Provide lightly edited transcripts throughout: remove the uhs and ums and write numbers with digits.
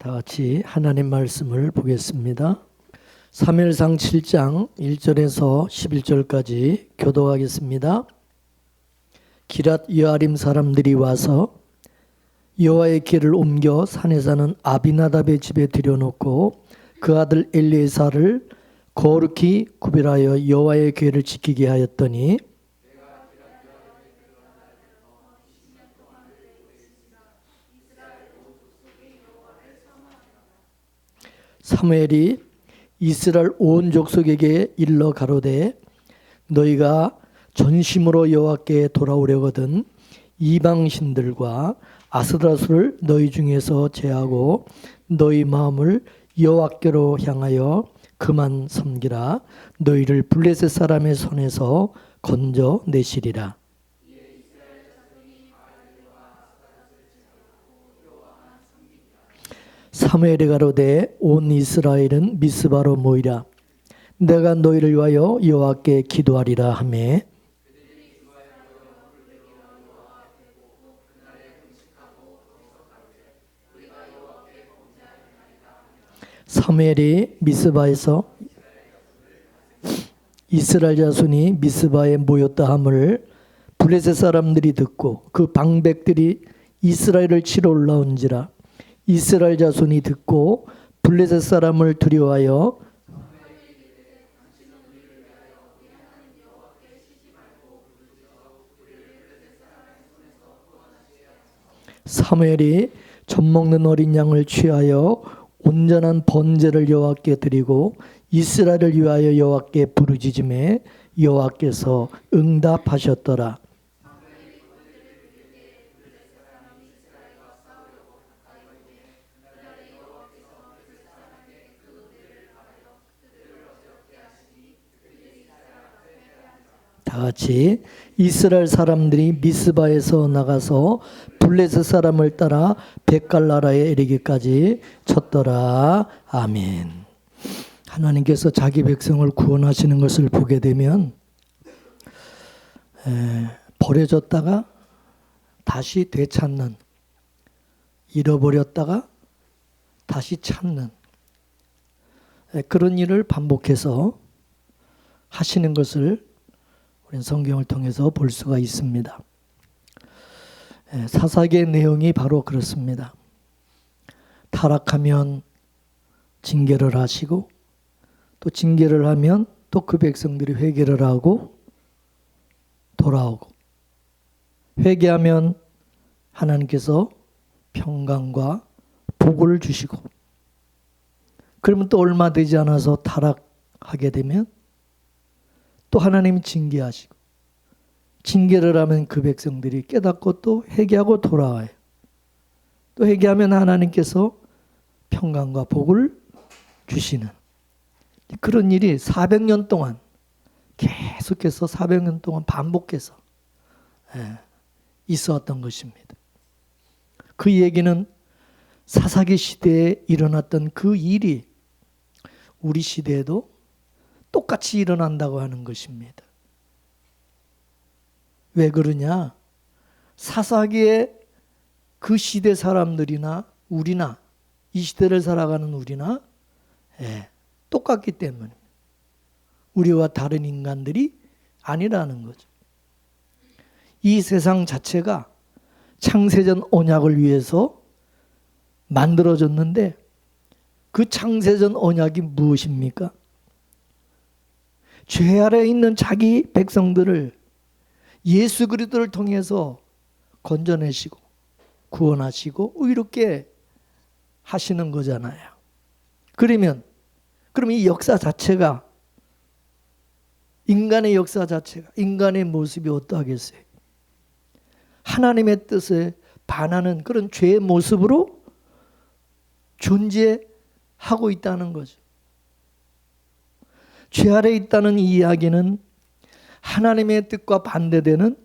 다 같이 하나님 말씀을 보겠습니다. 사무엘상 7장 1절에서 11절까지 교독하겠습니다. 기랏 여아림 사람들이 와서 여호와의 길을 옮겨 산에 사는 아비나답의 집에 들여놓고 그 아들 엘리에사를 거룩히 구별하여 여호와의 궤를 지키게 하였더니 사무엘이 이스라엘 온 족속에게 일러 가로되 너희가 전심으로 여호와께 돌아오려거든 이방 신들과 아스드라스를 너희 중에서 제하고 너희 마음을 여호와께로 향하여 그만 섬기라. 너희를 블레셋 사람의 손에서 건져 내시리라. 사무엘이 가로되 온 이스라엘은 미스바로 모이라. 내가 너희를 위하여 여호와께 기도하리라 하매 사무엘이 미스바에서 이스라엘 자손이 미스바에 모였다 함을 블레셋 사람들이 듣고 그 방백들이 이스라엘을 치러 올라온지라. 이스라엘 자손이 듣고 블레셋 사람을 두려워하여 사무엘이 젖먹는 어린 양을 취하여 온전한 번제를 여호와께 드리고 이스라엘을 위하여 여호와께 부르짖음에 여호와께서 응답하셨더라. 다 같이 이스라엘 사람들이 미스바에서 나가서 블레셋 사람을 따라 백갈 나라에 이르기까지 쳤더라. 아멘. 하나님께서 자기 백성을 구원하시는 것을 보게 되면 버려졌다가 다시 되찾는, 잃어버렸다가 다시 찾는 그런 일을 반복해서 하시는 것을 우리는 성경을 통해서 볼 수가 있습니다. 사사기의 내용이 바로 그렇습니다. 타락하면 징계를 하시고 또 징계를 하면 또 그 백성들이 회개를 하고 돌아오고 회개하면 하나님께서 평강과 복을 주시고 그러면 또 얼마 되지 않아서 타락하게 되면 또 하나님이 징계하시고 징계를 하면 그 백성들이 깨닫고 또 회개하고 돌아와요. 또 회개하면 하나님께서 평강과 복을 주시는 그런 일이 400년 동안 계속해서 400년 동안 반복해서 있어왔던 것입니다. 그 얘기는 사사기 시대에 일어났던 그 일이 우리 시대에도 똑같이 일어난다고 하는 것입니다. 왜 그러냐? 사사기의 그 시대 사람들이나 우리나 이 시대를 살아가는 우리나 똑같기 때문에 우리와 다른 인간들이 아니라는 거죠. 이 세상 자체가 창세전 언약을 위해서 만들어졌는데 그 창세전 언약이 무엇입니까? 죄 아래에 있는 자기 백성들을 예수 그리스도를 통해서 건져내시고 구원하시고 의롭게 하시는 거잖아요. 그럼 이 역사 자체가 인간의 역사 자체가 인간의 모습이 어떠하겠어요? 하나님의 뜻에 반하는 그런 죄의 모습으로 존재하고 있다는 거죠. 죄 아래 있다는 이 이야기는 하나님의 뜻과 반대되는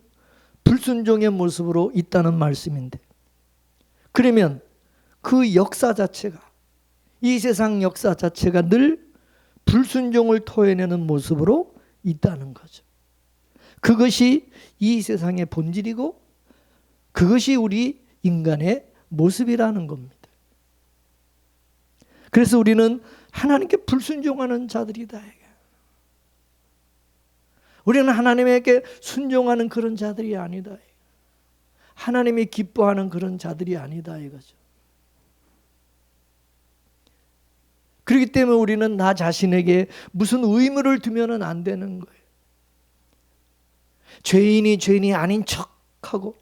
불순종의 모습으로 있다는 말씀인데 그러면 그 역사 자체가 이 세상 역사 자체가 늘 불순종을 토해내는 모습으로 있다는 거죠. 그것이 이 세상의 본질이고 그것이 우리 인간의 모습이라는 겁니다. 그래서 우리는 하나님께 불순종하는 자들이다. 우리는 하나님에게 순종하는 그런 자들이 아니다. 하나님이 기뻐하는 그런 자들이 아니다 이거죠. 그렇기 때문에 우리는 나 자신에게 무슨 의무를 두면은 안 되는 거예요. 죄인이 아닌 척하고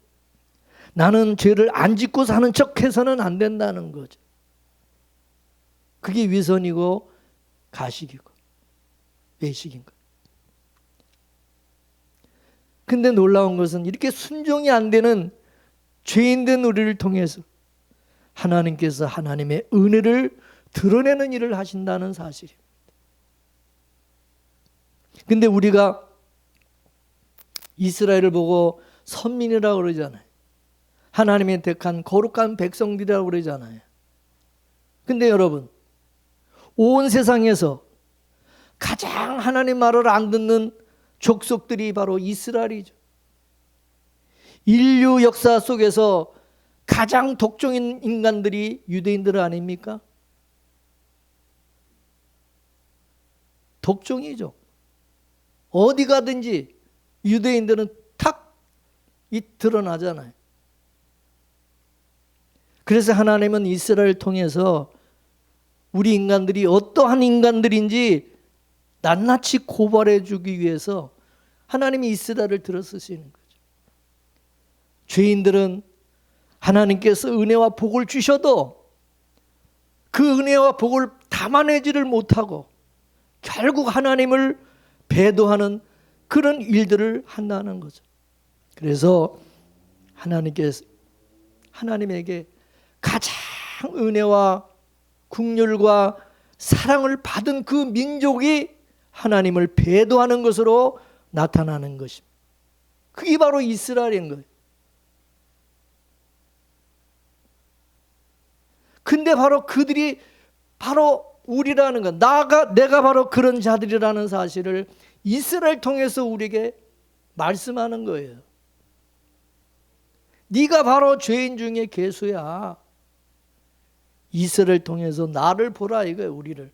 나는 죄를 안 짓고 사는 척해서는 안 된다는 거죠. 그게 위선이고 가식이고 외식인 거예요. 근데 놀라운 것은 이렇게 순종이 안 되는 죄인된 우리를 통해서 하나님께서 하나님의 은혜를 드러내는 일을 하신다는 사실입니다. 근데 우리가 이스라엘을 보고 선민이라고 그러잖아요. 하나님의 택한 거룩한 백성들이라고 그러잖아요. 근데 여러분, 온 세상에서 가장 하나님 말을 안 듣는 족속들이 바로 이스라엘이죠. 인류 역사 속에서 가장 독종인 인간들이 유대인들 아닙니까? 독종이죠. 어디 가든지 유대인들은 탁 드러나잖아요. 그래서 하나님은 이스라엘을 통해서 우리 인간들이 어떠한 인간들인지 낱낱이 고발해 주기 위해서 하나님이 이스라엘을 들어 쓰시는 거죠. 죄인들은 하나님께서 은혜와 복을 주셔도 그 은혜와 복을 담아내지를 못하고 결국 하나님을 배도하는 그런 일들을 한다는 거죠. 그래서 하나님에게 가장 은혜와 긍휼과 사랑을 받은 그 민족이 하나님을 배도하는 것으로 나타나는 것입니다. 그게 바로 이스라엘인 거예요. 근데 바로 그들이 바로 우리라는 것, 내가 바로 그런 자들이라는 사실을 이스라엘 통해서 우리에게 말씀하는 거예요. 네가 바로 죄인 중에 괴수야. 이스라엘 통해서 나를 보라 이거예요, 우리를.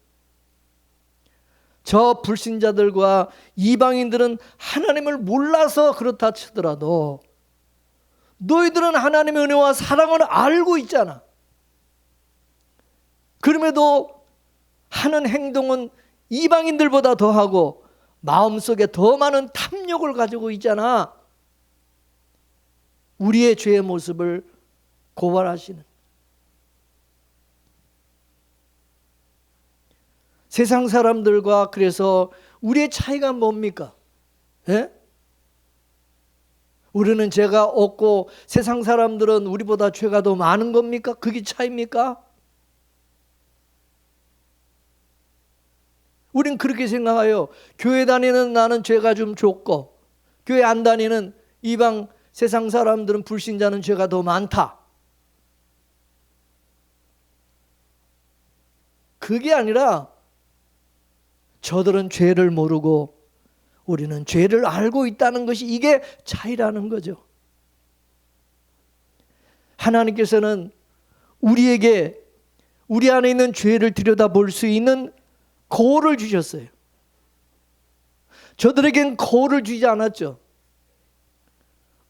저 불신자들과 이방인들은 하나님을 몰라서 그렇다 치더라도 너희들은 하나님의 은혜와 사랑을 알고 있잖아. 그럼에도 하는 행동은 이방인들보다 더하고 마음속에 더 많은 탐욕을 가지고 있잖아. 우리의 죄의 모습을 고발하시는. 세상 사람들과 그래서 우리의 차이가 뭡니까? 예? 우리는 죄가 없고 세상 사람들은 우리보다 죄가 더 많은 겁니까? 그게 차이입니까? 우린 그렇게 생각해요. 교회 다니는 나는 죄가 좀 적고 교회 안 다니는 이방 세상 사람들은 불신자는 죄가 더 많다. 그게 아니라 저들은 죄를 모르고 우리는 죄를 알고 있다는 것이 이게 차이라는 거죠. 하나님께서는 우리에게 우리 안에 있는 죄를 들여다볼 수 있는 거울을 주셨어요. 저들에겐 거울을 주지 않았죠.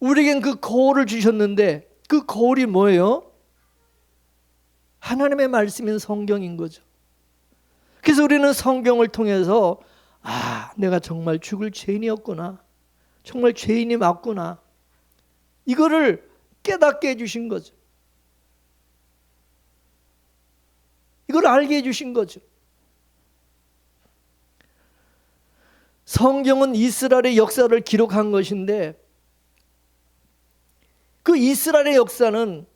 우리에겐 그 거울을 주셨는데 그 거울이 뭐예요? 하나님의 말씀인 성경인 거죠. 그래서 우리는 성경을 통해서 내가 정말 죽을 죄인이었구나. 정말 죄인이 맞구나. 이거를 깨닫게 해주신 거죠. 이걸 알게 해주신 거죠. 성경은 이스라엘의 역사를 기록한 것인데 그 이스라엘의 역사는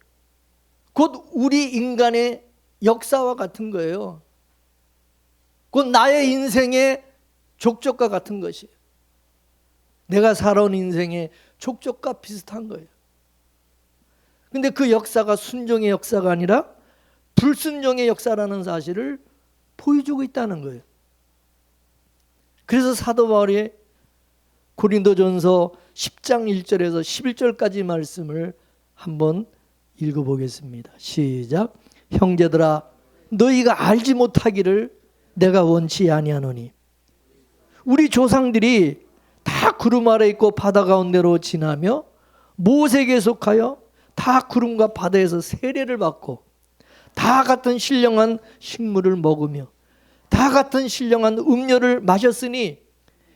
곧 우리 인간의 역사와 같은 거예요. 곧 나의 인생의 족적과 같은 것이에요. 내가 살아온 인생의 족적과 비슷한 거예요. 근데 그 역사가 순종의 역사가 아니라 불순종의 역사라는 사실을 보여주고 있다는 거예요. 그래서 사도 바울이 고린도전서 10장 1절에서 11절까지 말씀을 한번 읽어보겠습니다. 시작. 형제들아 너희가 알지 못하기를 내가 원치 아니하노니. 우리 조상들이 다 구름 아래 있고 바다 가운데로 지나며 모세에게 속하여 다 구름과 바다에서 세례를 받고 다 같은 신령한 식물을 먹으며 다 같은 신령한 음료를 마셨으니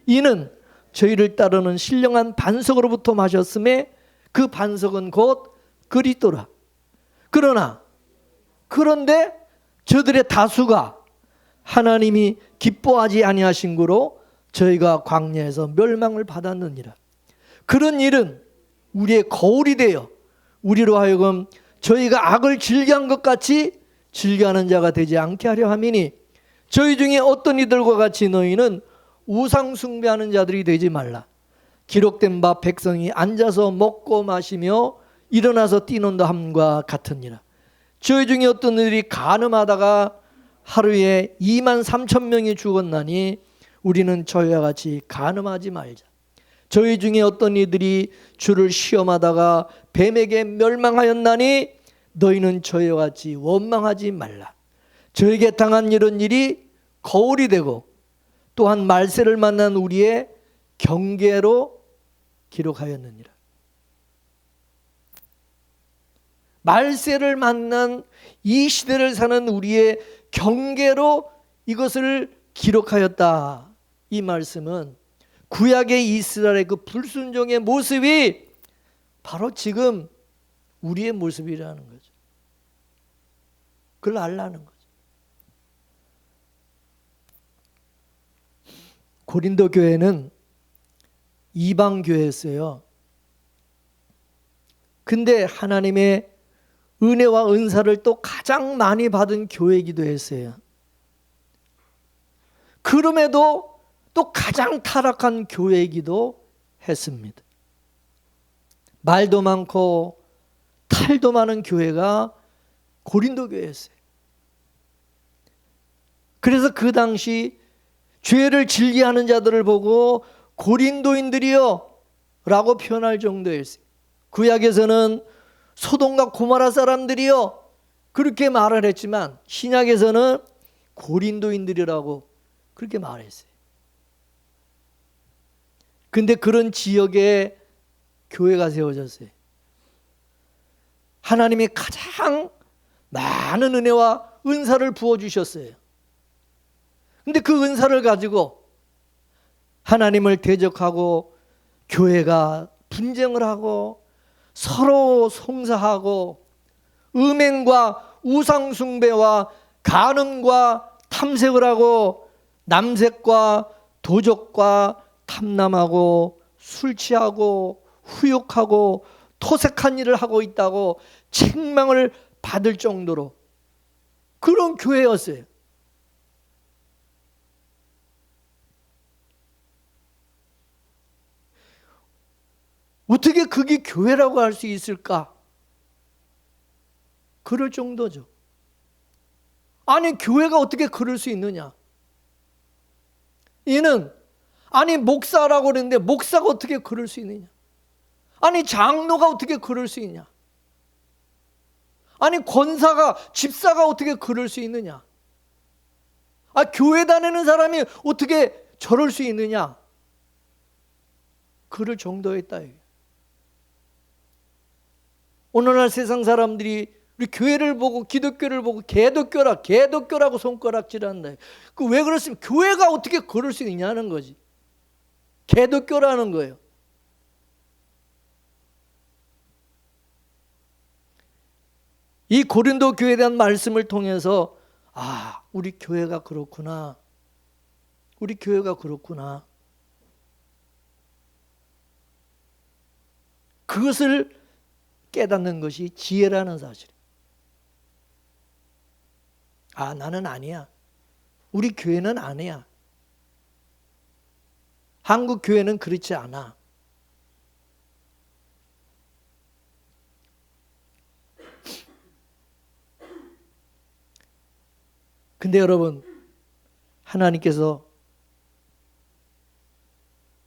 이는 저희를 따르는 신령한 반석으로부터 마셨음에 그 반석은 곧 그리스도라. 그런데 저들의 다수가 하나님이 기뻐하지 아니하신 거로 저희가 광야에서 멸망을 받았느니라. 그런 일은 우리의 거울이 되어 우리로 하여금 저희가 악을 즐겨한 것 같이 즐겨하는 자가 되지 않게 하려 함이니 저희 중에 어떤 이들과 같이 너희는 우상 숭배하는 자들이 되지 말라. 기록된 바 백성이 앉아서 먹고 마시며 일어나서 뛰논다 함과 같으니라. 저희 중에 어떤 이들이 간음하다가 하루에 23,000명이 죽었나니 우리는 저희와 같이 간음하지 말자. 저희 중에 어떤 이들이 주를 시험하다가 뱀에게 멸망하였나니 너희는 저희와 같이 원망하지 말라. 저에게 당한 이런 일이 거울이 되고 또한 말세를 만난 우리의 경계로 기록하였느니라. 말세를 만난 이 시대를 사는 우리의 경계로 이것을 기록하였다. 이 말씀은 구약의 이스라엘의 그 불순종의 모습이 바로 지금 우리의 모습이라는 거죠. 그걸 알라는 거죠. 고린도 교회는 이방 교회였어요. 근데 하나님의 은혜와 은사를 또 가장 많이 받은 교회이기도 했어요. 그럼에도 또 가장 타락한 교회이기도 했습니다. 말도 많고 탈도 많은 교회가 고린도 교회였어요. 그래서 그 당시 죄를 즐겨하는 자들을 보고 고린도인들이요 라고 표현할 정도였어요. 구약에서는 소돔과 고모라 사람들이요 그렇게 말을 했지만 신약에서는 고린도인들이라고 그렇게 말했어요. 근데 그런 지역에 교회가 세워졌어요. 하나님이 가장 많은 은혜와 은사를 부어주셨어요. 근데 그 은사를 가지고 하나님을 대적하고 교회가 분쟁을 하고 서로 송사하고 음행과 우상숭배와 간음과 탐색을 하고 남색과 도적과 탐남하고 술 취하고 후욕하고 토색한 일을 하고 있다고 책망을 받을 정도로 그런 교회였어요. 어떻게 그게 교회라고 할 수 있을까? 그럴 정도죠. 아니 교회가 어떻게 그럴 수 있느냐? 이는 아니 목사라고 그러는데 목사가 어떻게 그럴 수 있느냐? 아니 장로가 어떻게 그럴 수 있냐? 아니 권사가 집사가 어떻게 그럴 수 있느냐? 아 교회 다니는 사람이 어떻게 저럴 수 있느냐? 그럴 정도였다. 오늘날 세상 사람들이 우리 교회를 보고 기독교를 보고 개독교라고 손가락질한다. 그 왜 그렇습니까? 교회가 어떻게 그럴 수 있냐는 거지. 개독교라는 거예요. 이 고린도 교회에 대한 말씀을 통해서 우리 교회가 그렇구나. 우리 교회가 그렇구나. 그것을 깨닫는 것이 지혜라는 사실. 나는 아니야. 우리 교회는 아니야. 한국 교회는 그렇지 않아. 근데 여러분, 하나님께서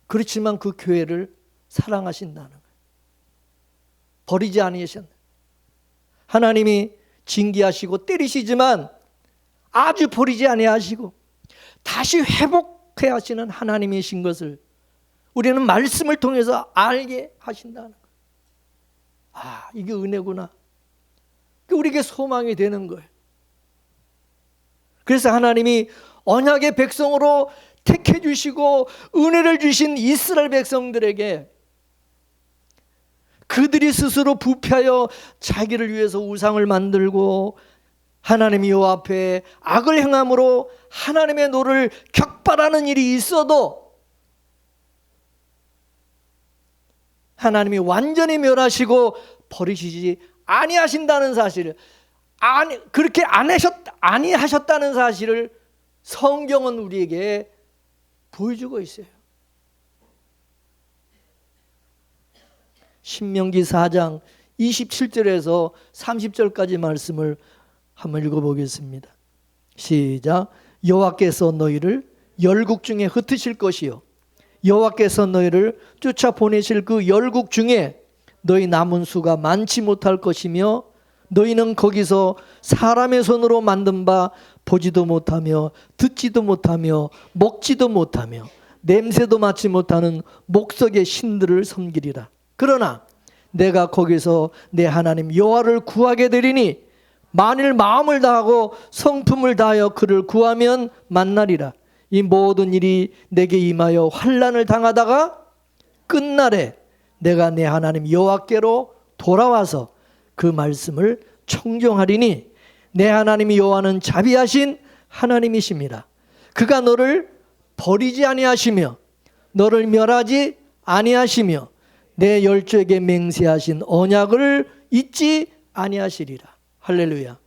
그렇지만 그 교회를 사랑하신다는 거예요. 버리지 아니하셨네. 하나님이 징계하시고 때리시지만 아주 버리지 아니하시고 다시 회복해 하시는 하나님이신 것을 우리는 말씀을 통해서 알게 하신다는 거예요. 아, 이게 은혜구나. 우리에게 소망이 되는 거예요. 그래서 하나님이 언약의 백성으로 택해 주시고 은혜를 주신 이스라엘 백성들에게 그들이 스스로 부패하여 자기를 위해서 우상을 만들고 하나님 여호와 앞에 악을 행함으로 하나님의 노를 격발하는 일이 있어도 하나님이 완전히 멸하시고 버리시지 아니하신다는 사실을, 그렇게 아니하셨다는 사실을 성경은 우리에게 보여주고 있어요. 신명기 4장 27절에서 30절까지 말씀을 한번 읽어보겠습니다. 시작. 여호와께서 너희를 열국 중에 흩으실 것이요 여호와께서 너희를 쫓아 보내실 그 열국 중에 너희 남은 수가 많지 못할 것이며 너희는 거기서 사람의 손으로 만든 바 보지도 못하며 듣지도 못하며 먹지도 못하며 냄새도 맡지 못하는 목석의 신들을 섬기리라. 그러나 내가 거기서 내 하나님 여호와를 구하게 되리니 만일 마음을 다하고 성품을 다하여 그를 구하면 만나리라. 이 모든 일이 내게 임하여 환난을 당하다가 끝날에 내가 내 하나님 여호와께로 돌아와서 그 말씀을 청종하리니 내 하나님 여호와는 자비하신 하나님이십니다. 그가 너를 버리지 아니하시며 너를 멸하지 아니하시며 내 열조에게 맹세하신 언약을 잊지 아니하시리라. 할렐루야.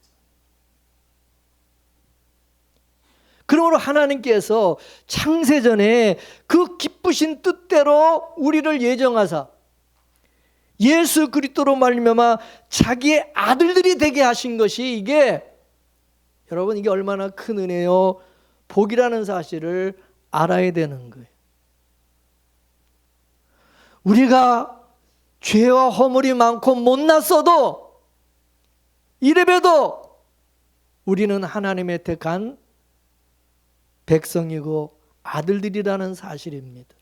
그러므로 하나님께서 창세전에 그 기쁘신 뜻대로 우리를 예정하사 예수 그리스도로 말미암아 자기의 아들들이 되게 하신 것이 이게 여러분 이게 얼마나 큰 은혜요 복이라는 사실을 알아야 되는 거예요. 우리가 죄와 허물이 많고 못났어도 이래봬도 우리는 하나님의 택한 백성이고 아들들이라는 사실입니다.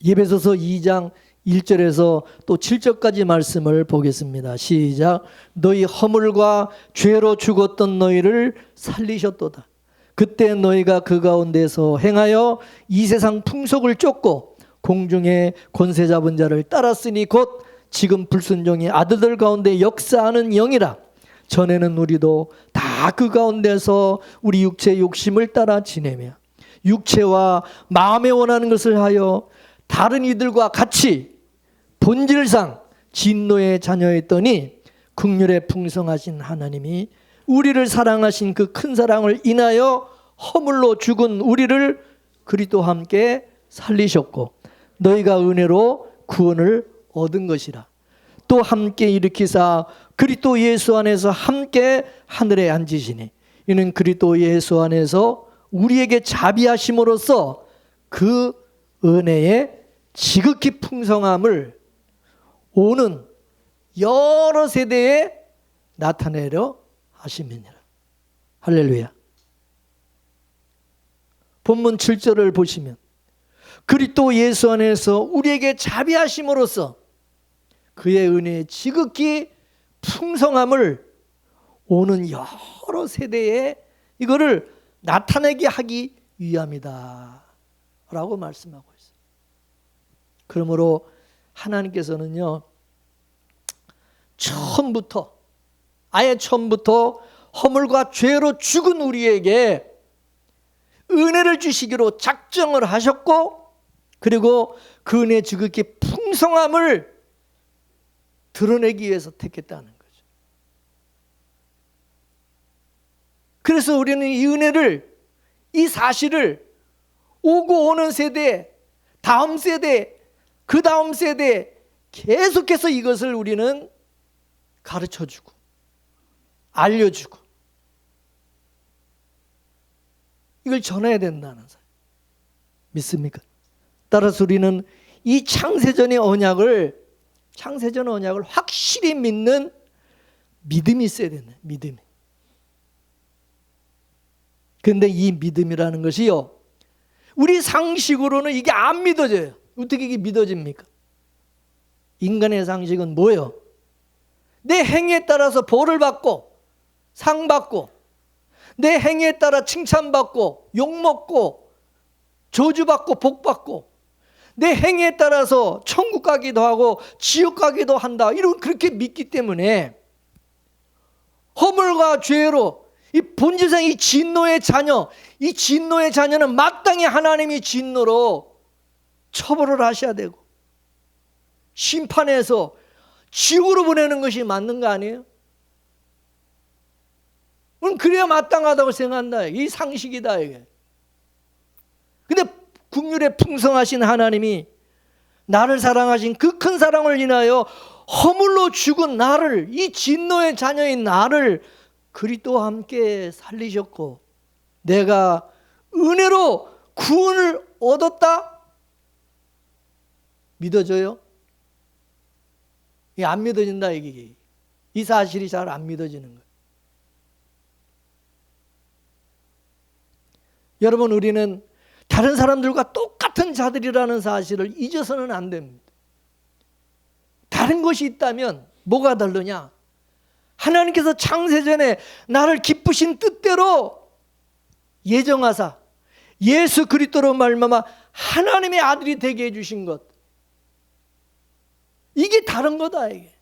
에베소서 2장 1절에서 또 7절까지 말씀을 보겠습니다. 시작. 너희 허물과 죄로 죽었던 너희를 살리셨도다. 그때 너희가 그 가운데서 행하여 이 세상 풍속을 쫓고 공중의 권세 잡은 자를 따랐으니 곧 지금 불순종의 아들들 가운데 역사하는 영이라. 전에는 우리도 다 그 가운데서 우리 육체의 욕심을 따라 지내며 육체와 마음에 원하는 것을 하여 다른 이들과 같이 본질상 진노의 자녀였더니 긍휼에 풍성하신 하나님이 우리를 사랑하신 그 큰 사랑을 인하여 허물로 죽은 우리를 그리스도와 함께 살리셨고 너희가 은혜로 구원을 얻은 것이라. 또 함께 일으키사 그리스도 예수 안에서 함께 하늘에 앉으시니 이는 그리스도 예수 안에서 우리에게 자비하심으로써 그 은혜의 지극히 풍성함을 오는 여러 세대에 나타내려 하심이니라. 할렐루야. 본문 7절을 보시면 그리스도 예수 안에서 우리에게 자비하심으로써 그의 은혜의 지극히 풍성함을 오는 여러 세대에 이거를 나타내게 하기 위함이다 라고 말씀하고 있어요. 그러므로 하나님께서는요 아예 처음부터 허물과 죄로 죽은 우리에게 은혜를 주시기로 작정을 하셨고 그리고 그 은혜의 지극히 풍성함을 드러내기 위해서 택했다는 거죠. 그래서 우리는 이 은혜를, 이 사실을 오고 오는 세대, 다음 세대, 그 다음 세대 계속해서 이것을 우리는 가르쳐주고 알려주고 이걸 전해야 된다는 믿습니까? 따라서 우리는 이 창세전의 언약을 창세전 언약을 확실히 믿는 믿음이 있어야 된다. 믿음이. 그런데 이 믿음이라는 것이요, 우리 상식으로는 이게 안 믿어져요. 어떻게 이게 믿어집니까? 인간의 상식은 뭐예요? 내 행위에 따라서 벌을 받고 상 받고, 내 행위에 따라 칭찬받고 욕먹고 저주받고 복받고, 내 행위에 따라서 천국 가기도 하고 지옥 가기도 한다, 이런 그렇게 믿기 때문에 허물과 죄로 이 본질상 이 진노의 자녀, 이 진노의 자녀는 마땅히 하나님이 진노로 처벌을 하셔야 되고 심판해서 지옥으로 보내는 것이 맞는 거 아니에요? 그래야 마땅하다고 생각한다. 이 상식이다 이게. 근데 긍휼에 풍성하신 하나님이 나를 사랑하신 그 큰 사랑을 인하여 허물로 죽은 나를, 이 진노의 자녀인 나를 그리스도와 함께 살리셨고, 내가 은혜로 구원을 얻었다? 믿어져요? 이게 안 믿어진다 이게. 이 사실이 잘 안 믿어지는 거예요. 여러분, 우리는 다른 사람들과 똑같은 자들이라는 사실을 잊어서는 안 됩니다. 다른 것이 있다면 뭐가 다르냐? 하나님께서 창세전에 나를 기쁘신 뜻대로 예정하사 예수 그리스도로 말미암아 하나님의 아들이 되게 해주신 것, 이게 다른 거다 이게.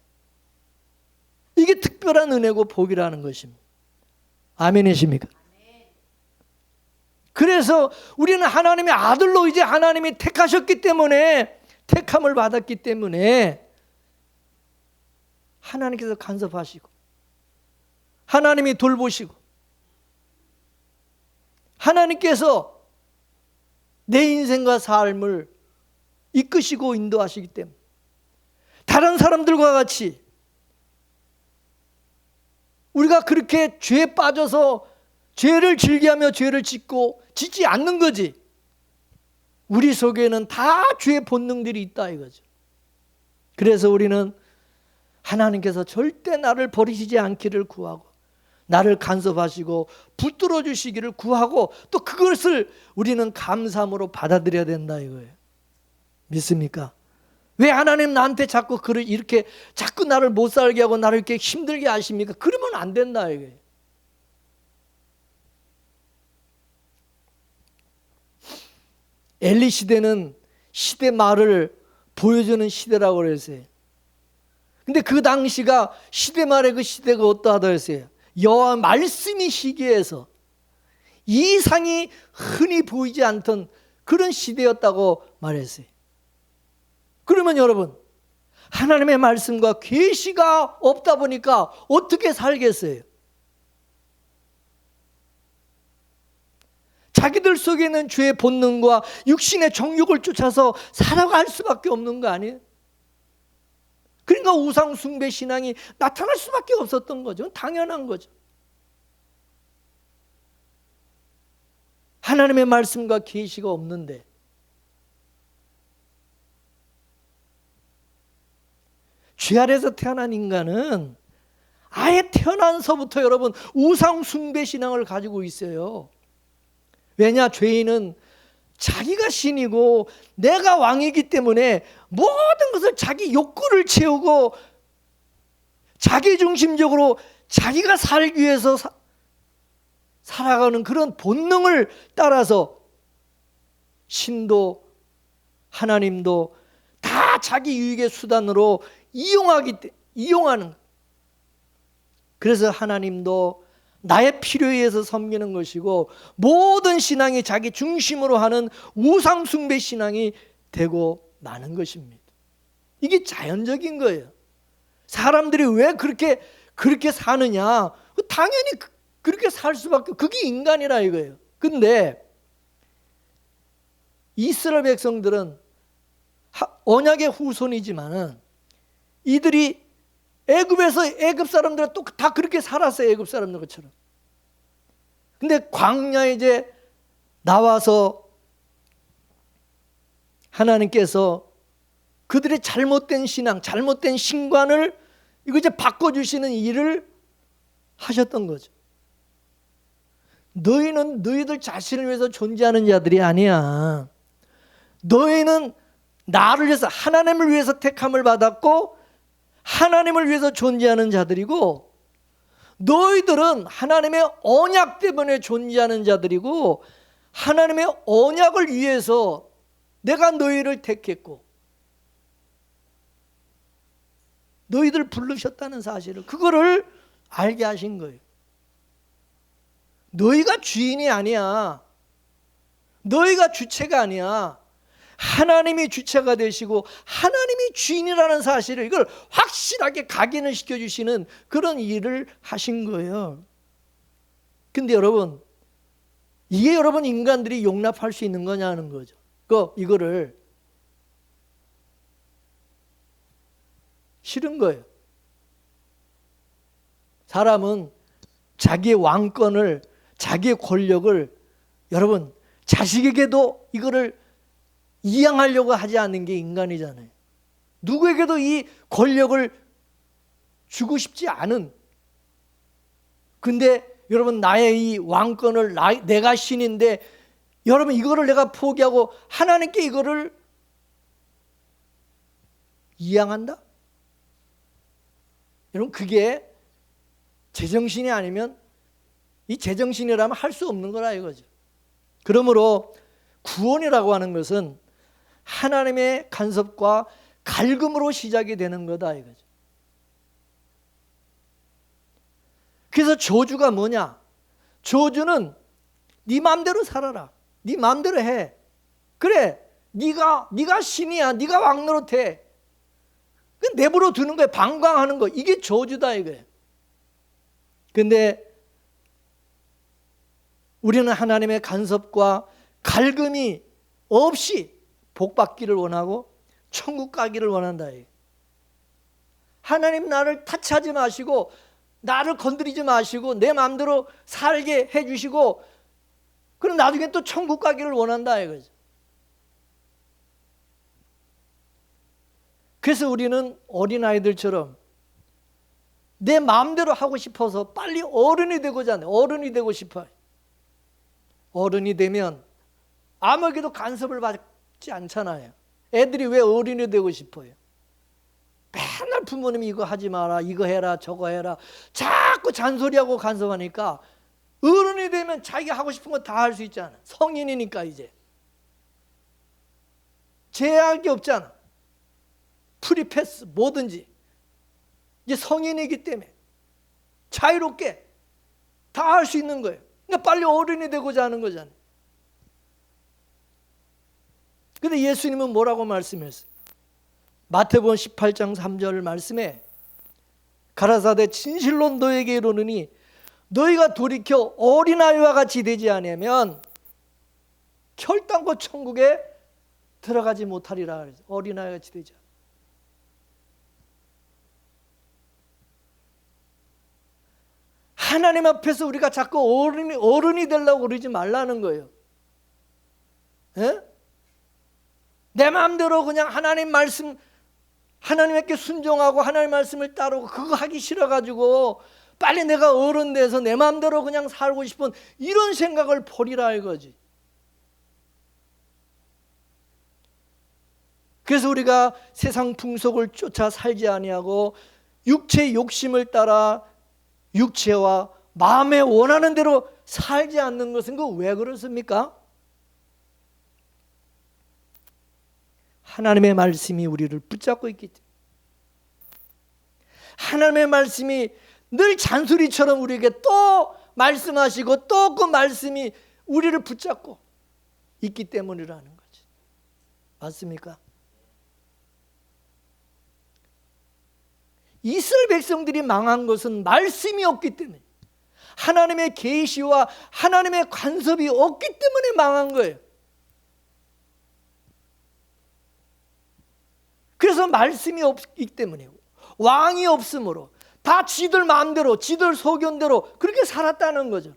이게 특별한 은혜고 복이라는 것입니다. 아멘이십니까? 그래서 우리는 하나님의 아들로 이제 하나님이 택하셨기 때문에, 택함을 받았기 때문에 하나님께서 간섭하시고 하나님이 돌보시고 하나님께서 내 인생과 삶을 이끄시고 인도하시기 때문에 다른 사람들과 같이 우리가 그렇게 죄에 빠져서 죄를 즐기하며 죄를 짓지 않는 거지. 우리 속에는 다 죄의 본능들이 있다 이거죠. 그래서 우리는 하나님께서 절대 나를 버리시지 않기를 구하고, 나를 간섭하시고 붙들어 주시기를 구하고, 또 그것을 우리는 감사함으로 받아들여야 된다 이거예요. 믿습니까? 왜 하나님 나한테 자꾸 이렇게 자꾸 나를 못 살게 하고 나를 이렇게 힘들게 하십니까? 그러면 안 된다 이거예요. 엘리 시대는 시대 말을 보여주는 시대라고 그랬어요. 근데 그 당시가 시대 말의 그 시대가 어떠하다 했어요? 여호와 말씀이 희귀해서 이상이 흔히 보이지 않던 그런 시대였다고 말했어요. 그러면 여러분, 하나님의 말씀과 계시가 없다 보니까 어떻게 살겠어요? 자기들 속에 있는 죄의 본능과 육신의 정욕을 쫓아서 살아갈 수밖에 없는 거 아니에요? 그러니까 우상 숭배 신앙이 나타날 수밖에 없었던 거죠. 당연한 거죠. 하나님의 말씀과 계시가 없는데, 죄 아래에서 태어난 인간은 아예 태어난서부터 여러분 우상 숭배 신앙을 가지고 있어요. 왜냐? 죄인은 자기가 신이고 내가 왕이기 때문에 모든 것을 자기 욕구를 채우고 자기 중심적으로 자기가 살기 위해서 살아가는 그런 본능을 따라서 신도 하나님도 다 자기 유익의 수단으로 이용하는 거예요. 그래서 하나님도 나의 필요에 의해서 섬기는 것이고, 모든 신앙이 자기 중심으로 하는 우상 숭배 신앙이 되고 마는 것입니다. 이게 자연적인 거예요. 사람들이 왜 그렇게 사느냐? 당연히 그렇게 살 수밖에, 그게 인간이라 이거예요. 근데 이스라엘 백성들은 언약의 후손이지만은 이들이 애굽 사람들은 또 다 그렇게 살았어요. 애굽 사람들 것처럼. 근데 광야에 이제 나와서 하나님께서 그들의 잘못된 신앙, 잘못된 신관을 이거 이제 바꿔주시는 일을 하셨던 거죠. 너희는 너희들 자신을 위해서 존재하는 자들이 아니야. 너희는 나를 위해서, 하나님을 위해서 택함을 받았고 하나님을 위해서 존재하는 자들이고, 너희들은 하나님의 언약 때문에 존재하는 자들이고, 하나님의 언약을 위해서 내가 너희를 택했고 너희들 부르셨다는 사실을, 그거를 알게 하신 거예요. 너희가 주인이 아니야. 너희가 주체가 아니야. 하나님이 주체가 되시고 하나님이 주인이라는 사실을, 이걸 확실하게 각인을 시켜주시는 그런 일을 하신 거예요. 근데 여러분, 이게 여러분 인간들이 용납할 수 있는 거냐는 거죠. 이거를 싫은 거예요. 사람은 자기의 왕권을, 자기의 권력을, 여러분, 자식에게도 이거를 이양하려고 하지 않는 게 인간이잖아요. 누구에게도 이 권력을 주고 싶지 않은. 근데 여러분, 나의 이 왕권을, 내가 신인데 여러분 이거를 내가 포기하고 하나님께 이거를 이양한다? 여러분, 그게 제정신이 아니면, 이 제정신이라면 할 수 없는 거라 이거죠. 그러므로 구원이라고 하는 것은 하나님의 간섭과 갈굼으로 시작이 되는 거다 이거죠. 그래서 저주가 뭐냐? 저주는 네 마음대로 살아라. 네 마음대로 해. 그래, 네가 신이야. 네가 왕 노릇해. 내버려 두는 거야. 방광하는 거. 이게 저주다 이거예요. 근데 우리는 하나님의 간섭과 갈굼이 없이 복받기를 원하고 천국 가기를 원한다. 하나님 나를 타치하지 마시고, 나를 건드리지 마시고, 내 마음대로 살게 해주시고, 그럼 나중에 또 천국 가기를 원한다 이거죠. 그래서 우리는 어린아이들처럼 내 마음대로 하고 싶어서 빨리 어른이 되고자 하네. 어른이 되고 싶어요. 어른이 되면 아무에게도 간섭을 받지 않잖아요. 애들이 왜 어른이 되고 싶어요? 맨날 부모님이 이거 하지 마라, 이거 해라, 저거 해라, 자꾸 잔소리하고 간섭하니까 어른이 되면 자기가 하고 싶은 거 다 할 수 있잖아. 성인이니까 이제 제약이 없잖아. 프리패스 뭐든지. 이제 성인이기 때문에 자유롭게 다 할 수 있는 거예요. 그러니까 빨리 어른이 되고자 하는 거잖아요. 근데 예수님은 뭐라고 말씀했어요? 마태복음 18장 3절 말씀에 가라사대 진실로 너에게 이르노니 너희가 돌이켜 어린아이와 같이 되지 않으면 결단코 천국에 들어가지 못하리라 그랬어요. 어린아이 같이 되지 않으면. 하나님 앞에서 우리가 자꾸 어른이 되려고 그러지 말라는 거예요. 예? 내 마음대로 그냥 하나님 말씀, 하나님께 순종하고 하나님 말씀을 따르고 그거 하기 싫어가지고 빨리 내가 어른 돼서 내 마음대로 그냥 살고 싶은 이런 생각을 버리라 이거지. 그래서 우리가 세상 풍속을 쫓아 살지 아니하고 육체의 욕심을 따라 육체와 마음에 원하는 대로 살지 않는 것은 그 왜 그렇습니까? 하나님의 말씀이 우리를 붙잡고 있기 때문에. 하나님의 말씀이 늘 잔소리처럼 우리에게 또 말씀하시고 또 그 말씀이 우리를 붙잡고 있기 때문이라는 거지. 맞습니까? 이스라엘 백성들이 망한 것은 말씀이 없기 때문에, 하나님의 계시와 하나님의 간섭이 없기 때문에 망한 거예요. 그래서 말씀이 없기 때문에, 왕이 없으므로 다 지들 마음대로 지들 소견대로 그렇게 살았다는 거죠.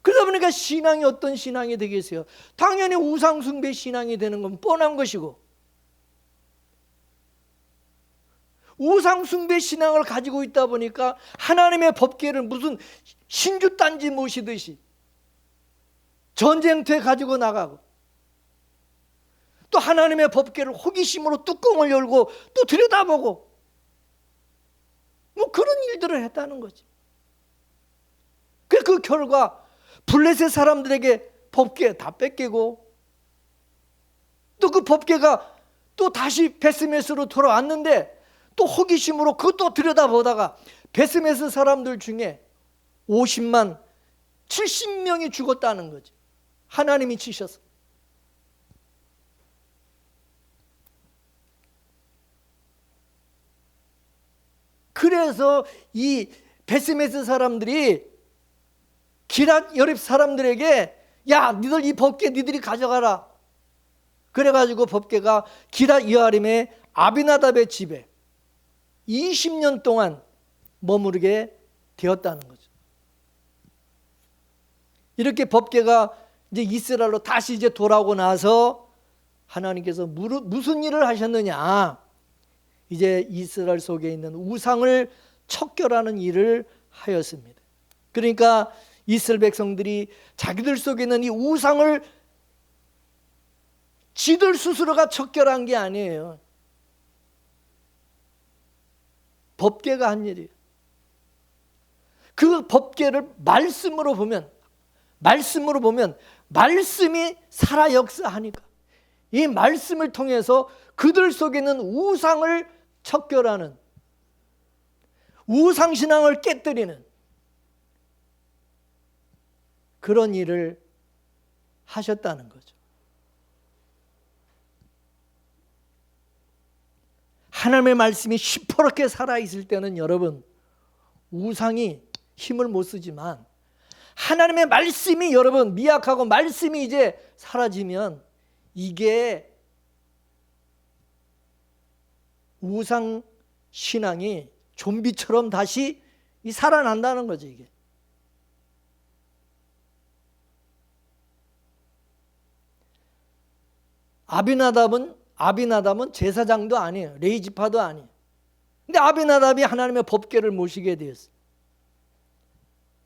그러다 그러니까 신앙이 어떤 신앙이 되겠어요? 당연히 우상숭배 신앙이 되는 건 뻔한 것이고, 우상숭배 신앙을 가지고 있다 보니까 하나님의 법궤를 무슨 신주단지 모시듯이 전쟁터에 가지고 나가고, 또 하나님의 법궤를 호기심으로 뚜껑을 열고 또 들여다보고, 뭐 그런 일들을 했다는 거지. 그 결과 블레셋 사람들에게 법궤 다 뺏기고, 또 그 법궤가 또 다시 베스메스로 돌아왔는데 또 호기심으로 그것도 들여다보다가 베스메스 사람들 중에 50만 70명이 죽었다는 거지. 하나님이 치셔서. 그래서 이 베스메스 사람들이 기랏 여립 사람들에게, 야, 니들 이 법궤 니들이 가져가라. 그래가지고 법궤가 기랏 여아림의 아비나답의 집에 20년 동안 머무르게 되었다는 거죠. 이렇게 법궤가 이제 이스라엘로 다시 이제 돌아오고 나서 하나님께서 무슨 일을 하셨느냐? 이제 이스라엘 속에 있는 우상을 척결하는 일을 하였습니다. 그러니까 이스라엘 백성들이 자기들 속에 있는 이 우상을 지들 스스로가 척결한 게 아니에요. 법궤가 한 일이에요. 그 법궤를 말씀으로 보면 말씀이 살아 역사하니까 이 말씀을 통해서 그들 속에 있는 우상을 척결하는, 우상신앙을 깨뜨리는 그런 일을 하셨다는 거죠. 하나님의 말씀이 시퍼렇게 살아있을 때는 여러분, 우상이 힘을 못 쓰지만 하나님의 말씀이 여러분 미약하고 말씀이 이제 사라지면 이게 우상 신앙이 좀비처럼 다시 살아난다는 거죠. 이게 아비나답은 제사장도 아니에요. 레위지파도 아니에요. 근데 아비나답이 하나님의 법궤를 모시게 되었어요.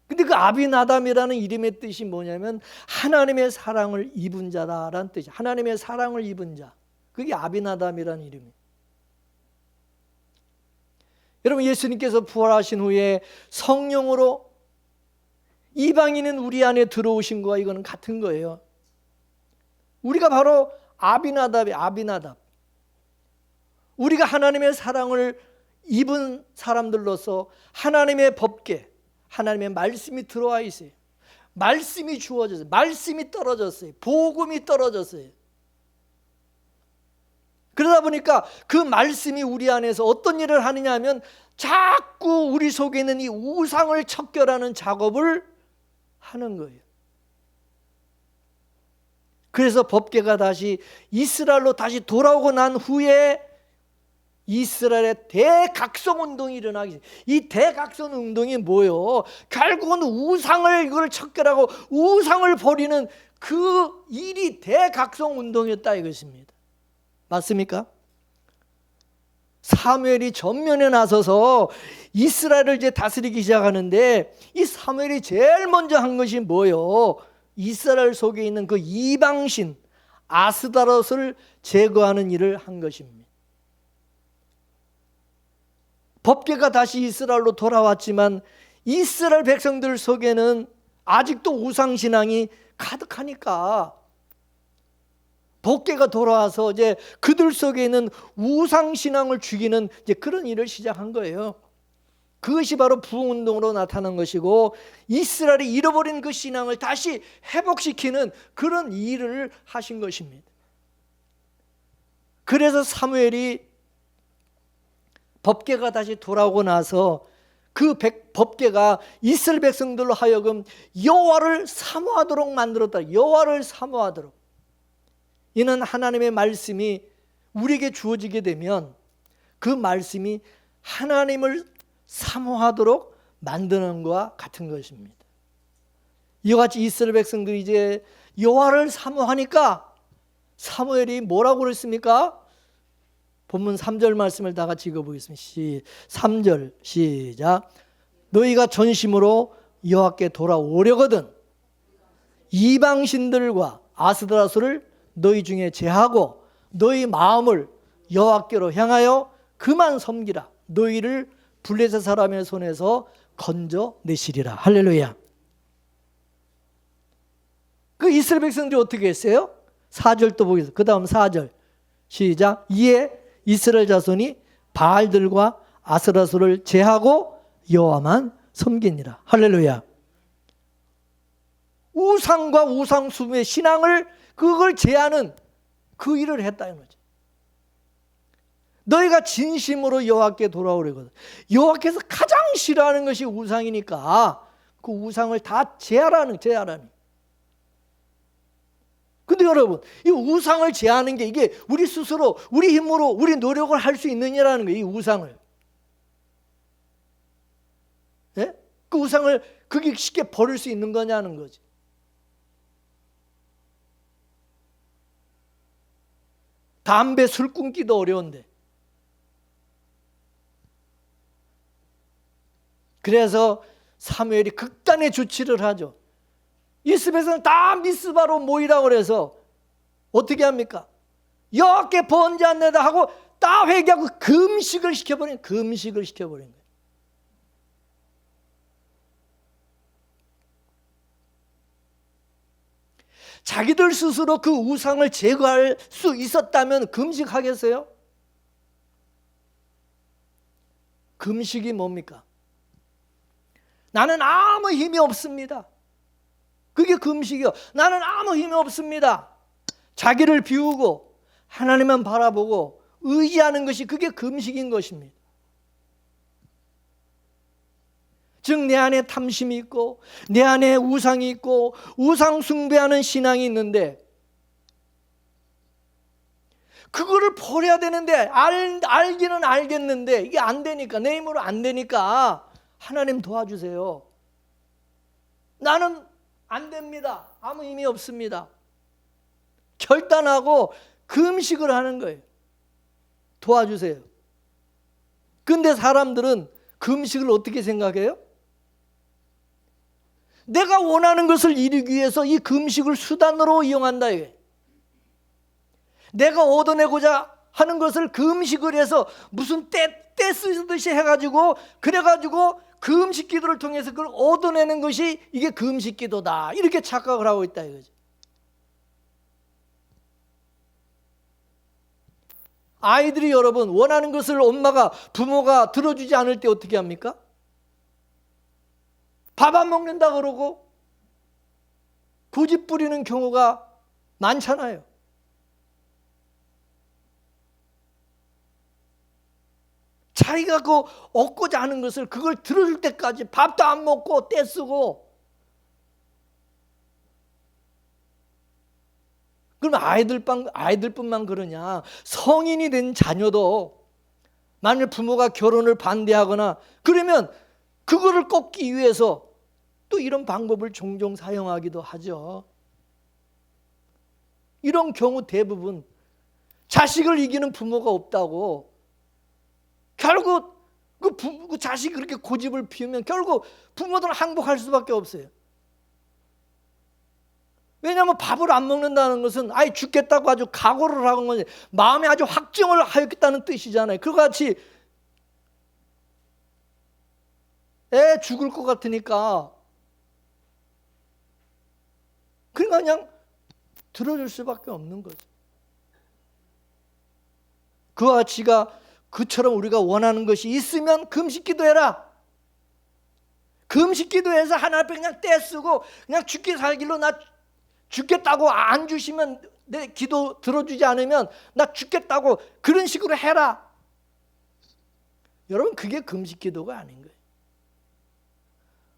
근데 그 아비나답이라는 이름의 뜻이 뭐냐면 하나님의 사랑을 입은 자다라는 뜻이에요. 하나님의 사랑을 입은 자. 그게 아비나답이라는 이름이에요. 여러분, 예수님께서 부활하신 후에 성령으로 이방인은 우리 안에 들어오신 거와 이거는 같은 거예요. 우리가 바로 아비나답. 우리가 하나님의 사랑을 입은 사람들로서 하나님의 법궤, 하나님의 말씀이 들어와 있어요. 말씀이 주어졌어요. 말씀이 떨어졌어요. 복음이 떨어졌어요. 그러다 보니까 그 말씀이 우리 안에서 어떤 일을 하느냐 하면 자꾸 우리 속에 있는 이 우상을 척결하는 작업을 하는 거예요. 그래서 법궤가 다시 이스라엘로 다시 돌아오고 난 후에 이스라엘의 대각성 운동이 일어나기 시작해요. 이 대각성 운동이 뭐예요? 결국은 우상을 이걸 척결하고 우상을 버리는 그 일이 대각성 운동이었다 이것입니다. 맞습니까? 사무엘이 전면에 나서서 이스라엘을 이제 다스리기 시작하는데 이 사무엘이 제일 먼저 한 것이 뭐예요? 이스라엘 속에 있는 그 이방신 아스다롯을 제거하는 일을 한 것입니다. 법궤가 다시 이스라엘로 돌아왔지만 이스라엘 백성들 속에는 아직도 우상신앙이 가득하니까 법궤가 돌아와서 이제 그들 속에 있는 우상신앙을 죽이는 이제 그런 일을 시작한 거예요. 그것이 바로 부흥운동으로 나타난 것이고 이스라엘이 잃어버린 그 신앙을 다시 회복시키는 그런 일을 하신 것입니다. 그래서 사무엘이 법궤가 다시 돌아오고 나서 그 법궤가 이스라엘 백성들로 하여금 여호와를 사모하도록 만들었다. 여호와를 사모하도록. 이는 하나님의 말씀이 우리에게 주어지게 되면 그 말씀이 하나님을 사모하도록 만드는 것과 같은 것입니다. 이와 같이 이스라엘 백성들이 이제 여호와를 사모하니까 사무엘이 뭐라고 그랬습니까? 본문 3절 말씀을 다 같이 읽어보겠습니다. 3절 시작. 너희가 전심으로 여호와께 돌아오려거든 이방신들과 아스드라소를 너희 중에 제하고 너희 마음을 여호와께로 향하여 그만 섬기라. 너희를 블레셋 사람의 손에서 건져내시리라. 할렐루야. 그 이스라엘 백성들이 어떻게 했어요? 4절 또 보겠습니다. 그 다음 4절 시작. 이에 이스라엘 자손이 바알들과 아스라소를 제하고 여호와만 섬기니라. 할렐루야. 우상과 우상숭배의 신앙을 그걸 제하는 그 일을 했다는 거죠. 너희가 진심으로 여호와께 돌아오려거든. 여호와께서 가장 싫어하는 것이 우상이니까 그 우상을 다 제하라는. 근데 여러분, 이 우상을 제하는 게 이게 우리 스스로 우리 힘으로 우리 노력을 할 수 있느냐라는 거예요. 이 우상을. 예? 그 우상을 그게 쉽게 버릴 수 있는 거냐는 거지. 담배, 술 끊기도 어려운데. 그래서 사무엘이 극단의 조치를 하죠. 이스라엘에서는 다 미스바로 모이라고 그래서 어떻게 합니까? 여호와께 번제한내다 하고 다 회개하고 금식을 시켜버린 거예요. 자기들 스스로 그 우상을 제거할 수 있었다면 금식하겠어요? 금식이 뭡니까? 나는 아무 힘이 없습니다. 그게 금식이요. 나는 아무 힘이 없습니다. 자기를 비우고 하나님만 바라보고 의지하는 것이 그게 금식인 것입니다. 즉 내 안에 탐심이 있고 내 안에 우상이 있고 우상 숭배하는 신앙이 있는데 그거를 버려야 되는데 알기는 알겠는데 이게 안 되니까 내 힘으로 안 되니까 하나님 도와주세요. 나는 안 됩니다. 아무 힘이 없습니다. 결단하고 금식을 하는 거예요. 도와주세요. 근데 사람들은 금식을 어떻게 생각해요? 내가 원하는 것을 이루기 위해서 이 금식을 수단으로 이용한다. 이게. 내가 얻어내고자 하는 것을 금식을 해서 무슨 떼 쓰듯이 해가지고 그래가지고 금식 기도를 통해서 그걸 얻어내는 것이 이게 금식 기도다. 이렇게 착각을 하고 있다 이거죠. 아이들이 여러분 원하는 것을 부모가 들어주지 않을 때 어떻게 합니까? 밥 안 먹는다 그러고 고집 부리는 경우가 많잖아요. 자기가 그 얻고자 하는 것을 그걸 들어줄 때까지 밥도 안 먹고 떼쓰고 그럼 아이들뿐만 그러냐 성인이 된 자녀도 만일 부모가 결혼을 반대하거나 그러면 그거를 꺾기 위해서 또 이런 방법을 종종 사용하기도 하죠. 이런 경우 대부분 자식을 이기는 부모가 없다고 결국 그 자식이 그렇게 고집을 피우면 결국 부모들은 항복할 수밖에 없어요. 왜냐하면 밥을 안 먹는다는 것은 아예 죽겠다고 아주 각오를 하는 거지 마음에 아주 확정을 하였겠다는 뜻이잖아요. 그와 같이 애 죽을 것 같으니까 그러니까 그냥 들어줄 수밖에 없는 거죠. 그와 같이가 그처럼 우리가 원하는 것이 있으면 금식 기도해라. 금식 기도해서 하나님 앞에 그냥 떼쓰고 그냥 죽기 살기로 나 죽겠다고 안 주시면 내 기도 들어주지 않으면 나 죽겠다고 그런 식으로 해라. 여러분 그게 금식 기도가 아닌 거예요.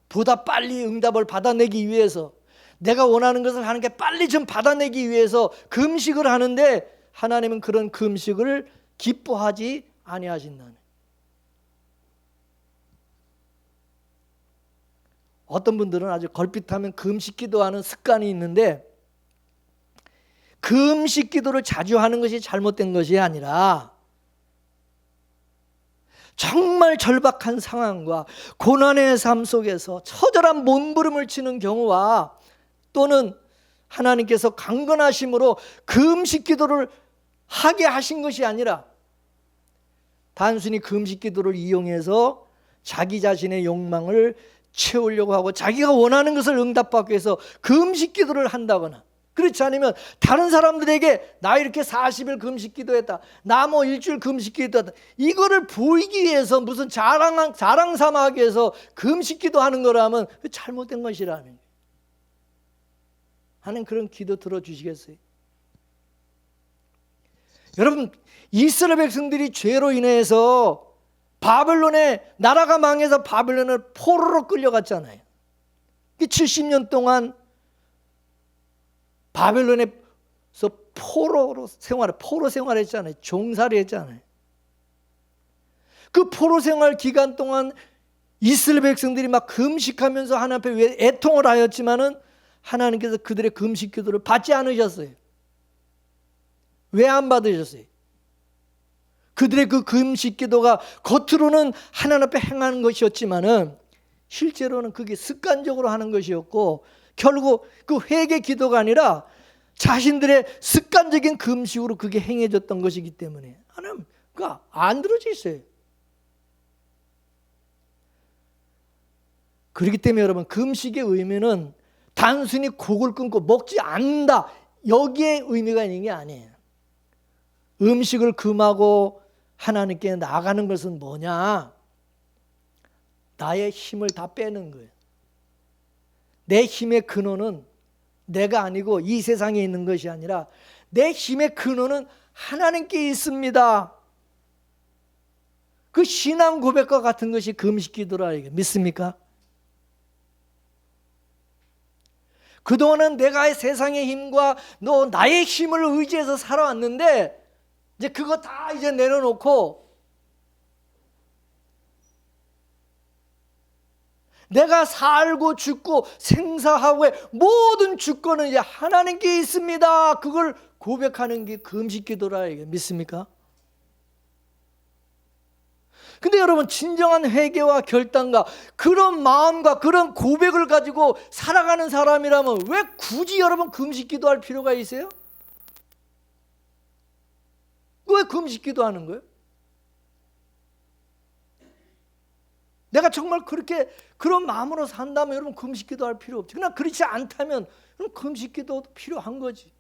보다 빨리 응답을 받아내기 위해서 내가 원하는 것을 하는 게 빨리 좀 받아내기 위해서 금식을 하는데 하나님은 그런 금식을 기뻐하지 아니하신다는. 어떤 분들은 아주 걸핏하면 금식 기도하는 습관이 있는데, 금식 기도를 자주 하는 것이 잘못된 것이 아니라 정말 절박한 상황과 고난의 삶 속에서 처절한 몸부림을 치는 경우와, 또는 하나님께서 강건하심으로 금식 기도를 하게 하신 것이 아니라 단순히 금식 기도를 이용해서 자기 자신의 욕망을 채우려고 하고 자기가 원하는 것을 응답받기 위해서 금식 기도를 한다거나, 그렇지 않으면 다른 사람들에게 나 이렇게 40일 금식 기도했다, 나 뭐 일주일 금식 기도했다, 이거를 보이기 위해서 무슨 자랑 삼아하기 위해서 금식 기도하는 거라면 잘못된 것이라는 거예요. 하는 그런 기도 들어주시겠어요? 여러분, 이스라엘 백성들이 죄로 인해서 바벨론에, 나라가 망해서 바벨론을 포로로 끌려갔잖아요. 70년 동안 바벨론에서 포로 생활했잖아요. 종살이 했잖아요. 그 포로 생활 기간 동안 이스라엘 백성들이 막 금식하면서 하나님 앞에 애통을 하였지만은 하나님께서 그들의 금식 기도를 받지 않으셨어요. 왜 안 받으셨어요? 그들의 그 금식 기도가 겉으로는 하나님 앞에 행하는 것이었지만은 실제로는 그게 습관적으로 하는 것이었고, 결국 그 회개 기도가 아니라 자신들의 습관적인 금식으로 그게 행해졌던 것이기 때문에 하나님 그거 안 들어져 있어요. 그렇기 때문에 여러분, 금식의 의미는 단순히 곡을 끊고 먹지 않는다, 여기에 의미가 있는 게 아니에요. 음식을 금하고 하나님께 나아가는 것은 뭐냐? 나의 힘을 다 빼는 거예요. 내 힘의 근원은 내가 아니고 이 세상에 있는 것이 아니라 내 힘의 근원은 하나님께 있습니다. 그 신앙 고백과 같은 것이 금식 기도라, 믿습니까? 그동안은 내가 세상의 힘과 나의 힘을 의지해서 살아왔는데, 이제 그거 다 이제 내려놓고 내가 살고 죽고 생사하고의 모든 주권은 이제 하나님께 있습니다. 그걸 고백하는 게 금식 기도라, 믿습니까? 근데 여러분, 진정한 회개와 결단과 그런 마음과 그런 고백을 가지고 살아가는 사람이라면 왜 굳이 여러분 금식 기도할 필요가 있어요? 왜 금식 기도하는 거예요? 내가 정말 그렇게 그런 마음으로 산다면 여러분 금식 기도할 필요 없지. 그러나 그렇지 않다면 그럼 금식 기도도 필요한 거지.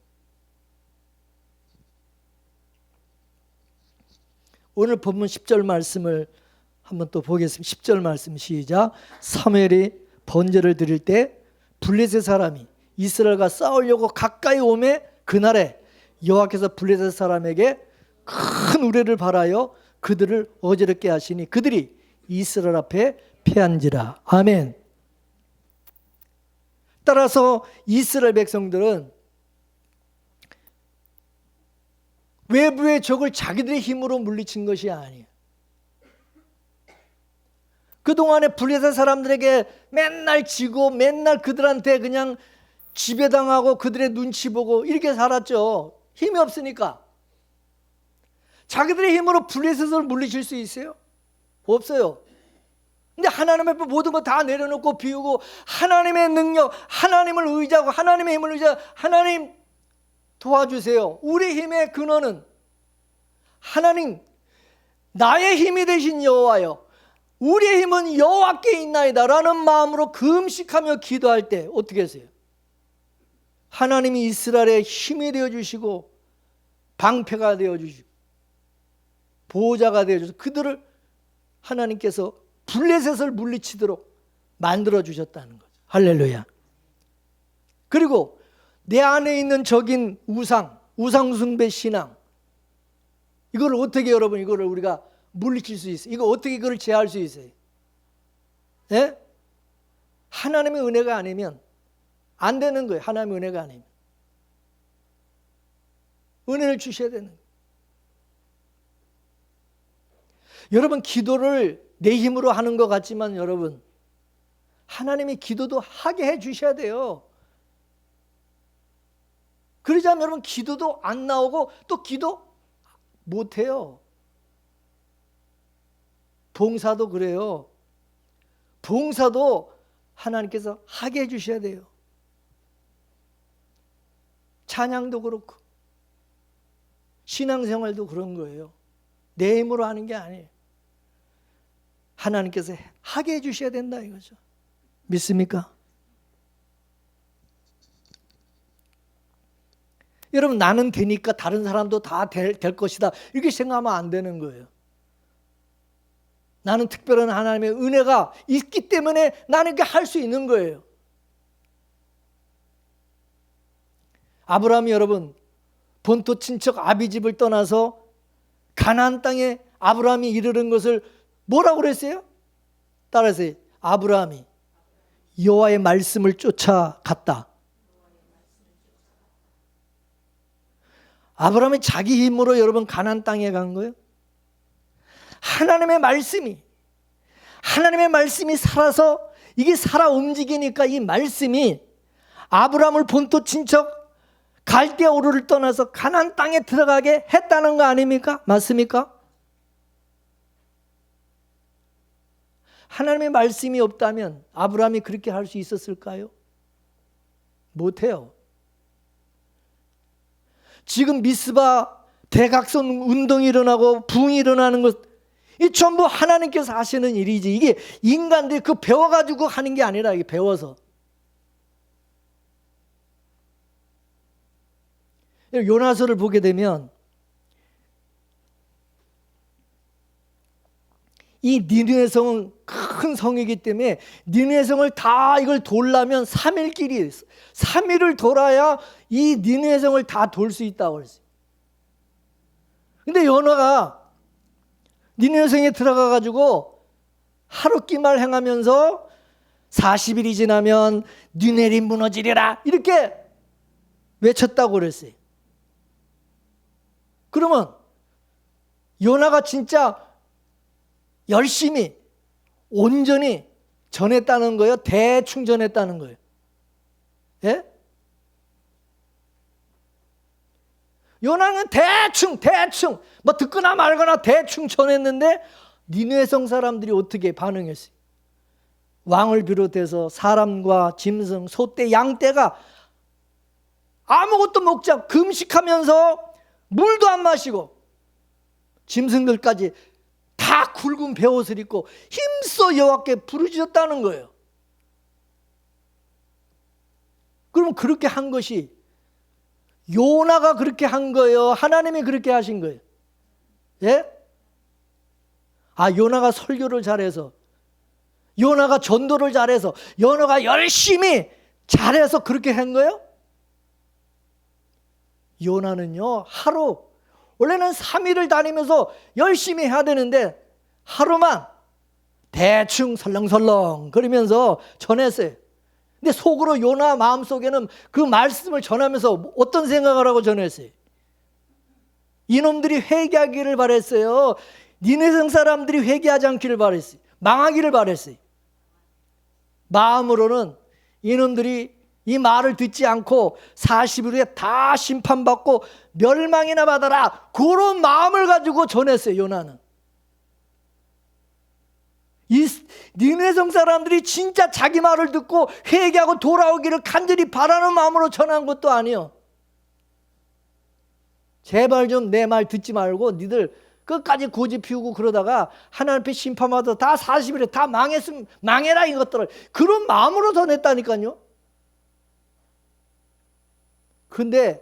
오늘 본문 10절 말씀을 한번 또 보겠습니다. 10절 말씀 시작. 사무엘이 번제를 드릴 때 블레셋 사람이 이스라엘과 싸우려고 가까이 오매 그날에 여호와께서 블레셋 사람에게 큰 우레를 발하여 그들을 어지럽게 하시니 그들이 이스라엘 앞에 패한지라. 아멘. 따라서 이스라엘 백성들은 외부의 적을 자기들의 힘으로 물리친 것이 아니에요. 그동안에 블레셋 사람들에게 맨날 지고 맨날 그들한테 그냥 지배당하고 그들의 눈치 보고 이렇게 살았죠. 힘이 없으니까. 자기들의 힘으로 블레셋을 물리칠 수 있어요? 없어요. 근데 하나님 앞에 모든 거 다 내려놓고 비우고 하나님의 능력, 하나님을 의지하고 하나님의 힘을 의지하고 하나님 도와주세요. 우리 힘의 근원은 하나님, 나의 힘이 되신 여호와여, 우리의 힘은 여호와께 있나이다 라는 마음으로 금식하며 기도할 때 어떻게 하세요? 하나님이 이스라엘의 힘이 되어주시고 방패가 되어주시고 보호자가 되어주셔서 그들을 하나님께서 블레셋을 물리치도록 만들어주셨다는 거죠. 할렐루야. 그리고 내 안에 있는 적인 우상숭배 신앙, 이걸 어떻게 여러분 이거를 우리가 물리칠 수 있어요? 이거 어떻게 이걸 제어할 수 있어요? 예? 하나님의 은혜가 아니면 안 되는 거예요. 하나님의 은혜가 아니면. 은혜를 주셔야 되는 거예요. 여러분, 기도를 내 힘으로 하는 것 같지만 여러분, 하나님이 기도도 하게 해 주셔야 돼요. 그러지 않으면 여러분 기도도 안 나오고 또 기도 못 해요. 봉사도 그래요. 봉사도 하나님께서 하게 해 주셔야 돼요. 찬양도 그렇고 신앙생활도 그런 거예요. 내 힘으로 하는 게 아니에요. 하나님께서 하게 해 주셔야 된다 이거죠. 믿습니까? 여러분 나는 되니까 다른 사람도 다 될 것이다 이렇게 생각하면 안 되는 거예요. 나는 특별한 하나님의 은혜가 있기 때문에 나는 이렇게 할 수 있는 거예요. 아브라함이 여러분 본토 친척 아비집을 떠나서 가나안 땅에 아브라함이 이르는 것을 뭐라고 그랬어요? 따라서 아브라함이 여호와의 말씀을 쫓아갔다. 아브라함이 자기 힘으로 여러분 가나안 땅에 간 거예요? 하나님의 말씀이 살아서 이게 살아 움직이니까 이 말씀이 아브라함을 본토 친척 갈대아 우르를 떠나서 가나안 땅에 들어가게 했다는 거 아닙니까? 맞습니까? 하나님의 말씀이 없다면 아브라함이 그렇게 할 수 있었을까요? 못해요. 지금 미스바 대각선 운동이 일어나고 부흥이 일어나는 것, 이 전부 하나님께서 하시는 일이지 이게 인간들이 그 배워가지고 하는 게 아니라 이게 배워서. 요나서를 보게 되면 이 니느웨 성은 큰 성이기 때문에 니느웨 성을 다 이걸 돌려면 3일 길이 있어. 3일을 돌아야 이 니느웨 성을 다 돌 수 있다고 그랬어요. 근데 요나가 니느웨 성에 들어가 가지고 하루 끼말 행하면서 40일이 지나면 니느웨이 무너지리라 이렇게 외쳤다고 그랬어요. 그러면 요나가 진짜 열심히 온전히 전했다는 거예요? 대충 전했다는 거예요? 예? 요나는 대충 뭐 듣거나 말거나 대충 전했는데 니느웨 성 사람들이 어떻게 반응했어요? 왕을 비롯해서 사람과 짐승, 소떼, 양떼가 아무것도 먹지 않고 금식하면서 물도 안 마시고 짐승들까지 다 굵은 베옷을 입고 힘써 여호와께 부르짖었다는 거예요. 그럼 그렇게 한 것이 요나가 그렇게 한 거예요? 하나님이 그렇게 하신 거예요? 예? 아, 요나가 설교를 잘해서, 요나가 전도를 잘해서, 요나가 열심히 잘해서 그렇게 한 거예요? 요나는요, 하루, 원래는 3일을 다니면서 열심히 해야 되는데 하루만 대충 설렁설렁 그러면서 전했어요. 근데 속으로 요나 마음속에는 그 말씀을 전하면서 어떤 생각을 하고 전했어요? 이놈들이 회개하기를 바랬어요. 니느웨 성 사람들이 회개하지 않기를 바랬어요. 망하기를 바랬어요. 마음으로는 이놈들이 이 말을 듣지 않고 40일 후에 다 심판받고 멸망이나 받아라 그런 마음을 가지고 전했어요. 요나는. 이 니느웨 성 사람들이 진짜 자기 말을 듣고 회개하고 돌아오기를 간절히 바라는 마음으로 전한 것도 아니에요. 제발 좀 내 말 듣지 말고 니들 끝까지 고집 피우고 그러다가 하나님 앞에 심판받아 다 40일에 다 망했으면 망해라 이것들을 그런 마음으로 전했다니까요. 근데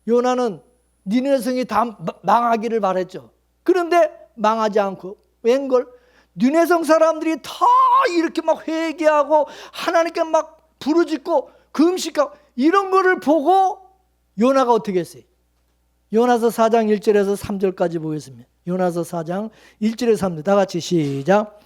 요나는 니느웨 성이 다 망하기를 바랬죠. 그런데 망하지 않고 웬걸? 니느웨 성 사람들이 다 이렇게 막 회개하고 하나님께 막 부르짖고 금식하고 이런 거를 보고 요나가 어떻게 했어요? 요나서 4장 1절에서 3절까지 보겠습니다. 요나서 4장 1절에서 3절 다 같이 시작.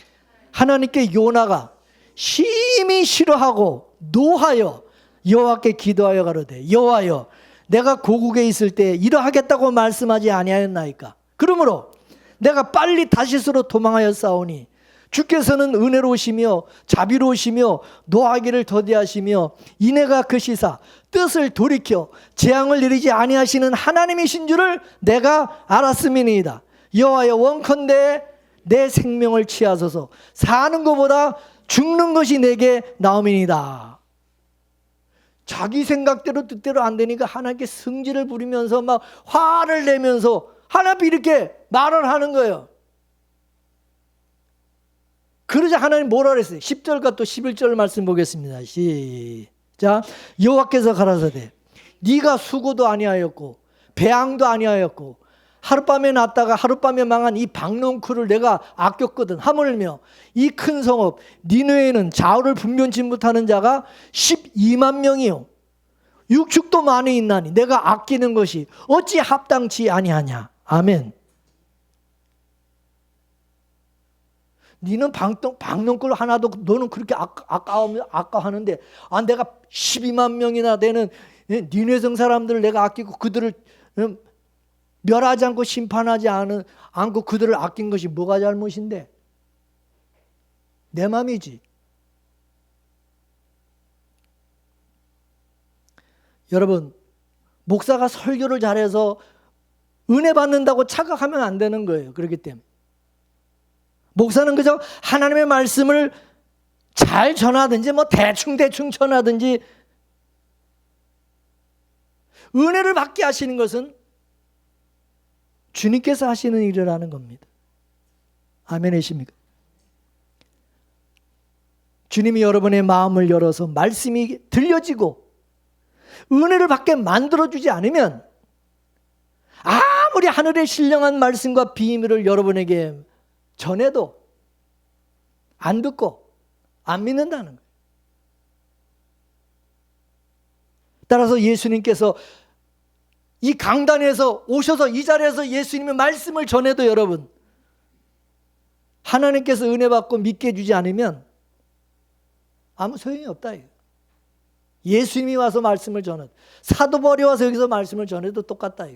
하나님께 요나가 심히 싫어하고 노하여 여호와께 기도하여 가로되 여호와여 내가 고국에 있을 때 이러하겠다고 말씀하지 아니하였나이까. 그러므로 내가 빨리 다시스로 도망하여 싸우니 주께서는 은혜로우시며 자비로우시며 노하기를 더디하시며 인애가 크시사 뜻을 돌이켜 재앙을 내리지 아니하시는 하나님이신 줄을 내가 알았음이니이다. 여호와여 원컨대 내 생명을 취하소서. 사는 것보다 죽는 것이 내게 나음이니이다. 자기 생각대로 뜻대로 안 되니까 하나님께 승질을 부리면서 막 화를 내면서 하나님 이렇게 말을 하는 거예요. 그러자 하나님 뭐라 그랬어요? 10절과 또 11절 말씀 보겠습니다. 시작. 여호와께서 가라사대 네가 수고도 아니하였고 배앙도 아니하였고 하룻밤에 났다가 하룻밤에 망한 이 박농쿨을 내가 아꼈거든. 하물며 이 큰 성읍 니느웨에는 좌우를 분변치 못하는 자가 12만 명이요 육축도 많이 있나니 내가 아끼는 것이 어찌 합당치 아니하냐. 아멘. 니는 박농쿨 하나도 너는 그렇게 아까워하는데 내가 12만 명이나 되는 니느웨성 사람들을 내가 아끼고 그들을 멸하지 않고 심판하지 않고 그들을 아낀 것이 뭐가 잘못인데? 내 맘이지. 여러분, 목사가 설교를 잘해서 은혜 받는다고 착각하면 안 되는 거예요. 그렇기 때문에 목사는 그저 하나님의 말씀을 잘 전하든지 뭐 대충 전하든지 은혜를 받게 하시는 것은 주님께서 하시는 일이라는 겁니다. 아멘이십니까? 주님이 여러분의 마음을 열어서 말씀이 들려지고 은혜를 받게 만들어주지 않으면 아무리 하늘의 신령한 말씀과 비밀을 여러분에게 전해도 안 듣고 안 믿는다는 거예요. 따라서 예수님께서 이 강단에서 오셔서 이 자리에서 예수님의 말씀을 전해도 여러분 하나님께서 은혜 받고 믿게 해주지 않으면 아무 소용이 없다. 예수님이 와서 말씀을 전해도 사도 바울이 와서 여기서 말씀을 전해도 똑같다.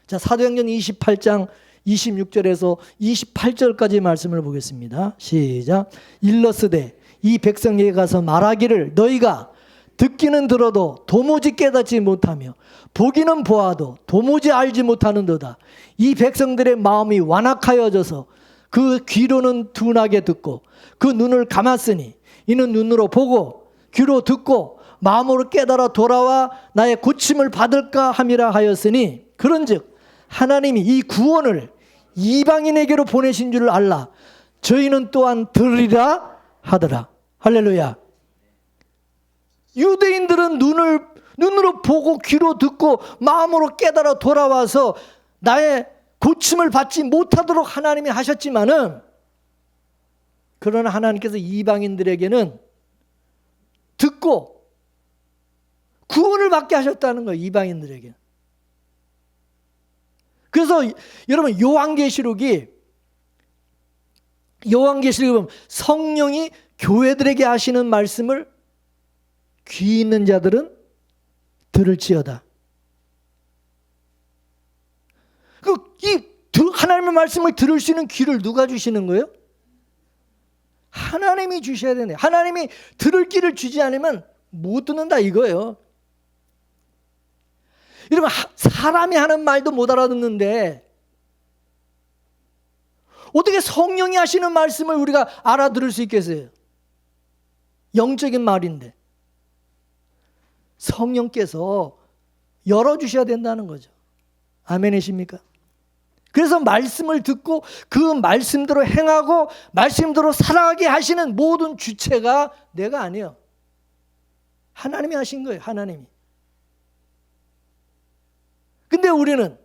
자, 사도행전 28장 26절에서 28절까지 말씀을 보겠습니다. 시작. 일러스되 이 백성에게 가서 말하기를 너희가 듣기는 들어도 도무지 깨닫지 못하며 보기는 보아도 도무지 알지 못하는도다. 이 백성들의 마음이 완악하여져서 그 귀로는 둔하게 듣고 그 눈을 감았으니 이는 눈으로 보고 귀로 듣고 마음으로 깨달아 돌아와 나의 고침을 받을까 함이라 하였으니 그런즉 하나님이 이 구원을 이방인에게로 보내신 줄을 알라. 저희는 또한 들으리라 하더라. 할렐루야. 유대인들은 눈으로 보고 귀로 듣고 마음으로 깨달아 돌아와서 나의 고침을 받지 못하도록 하나님이 하셨지만은 그러나 하나님께서 이방인들에게는 듣고 구원을 받게 하셨다는 거예요. 이방인들에게. 그래서 여러분 요한계시록에 보면 성령이 교회들에게 하시는 말씀을 귀 있는 자들은 들을지어다. 하나님의 말씀을 들을 수 있는 귀를 누가 주시는 거예요? 하나님이 주셔야 되네. 하나님이 들을 귀를 주지 않으면 못 듣는다 이거예요. 여러분 사람이 하는 말도 못 알아듣는데 어떻게 성령이 하시는 말씀을 우리가 알아들을 수 있겠어요? 영적인 말인데 성령께서 열어주셔야 된다는 거죠. 아멘이십니까? 그래서 말씀을 듣고 그 말씀대로 행하고 말씀대로 살아가게 하시는 모든 주체가 내가 아니에요. 하나님이 하신 거예요. 하나님이. 근데 우리는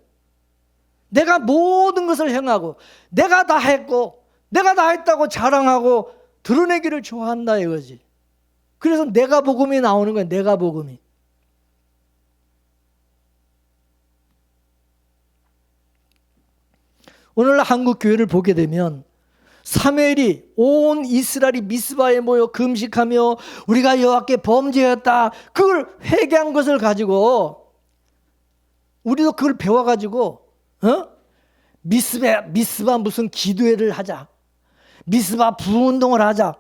내가 모든 것을 행하고 내가 다 했고 내가 다 했다고 자랑하고 드러내기를 좋아한다 이거지. 그래서 내가 복음이 나오는 거예요. 내가 복음이. 오늘날 한국 교회를 보게 되면 사무엘이 온 이스라엘이 미스바에 모여 금식하며 우리가 여호와께 범죄했다. 그걸 회개한 것을 가지고 우리도 그걸 배워가지고 미스바 무슨 기도회를 하자. 미스바 부운동을 하자.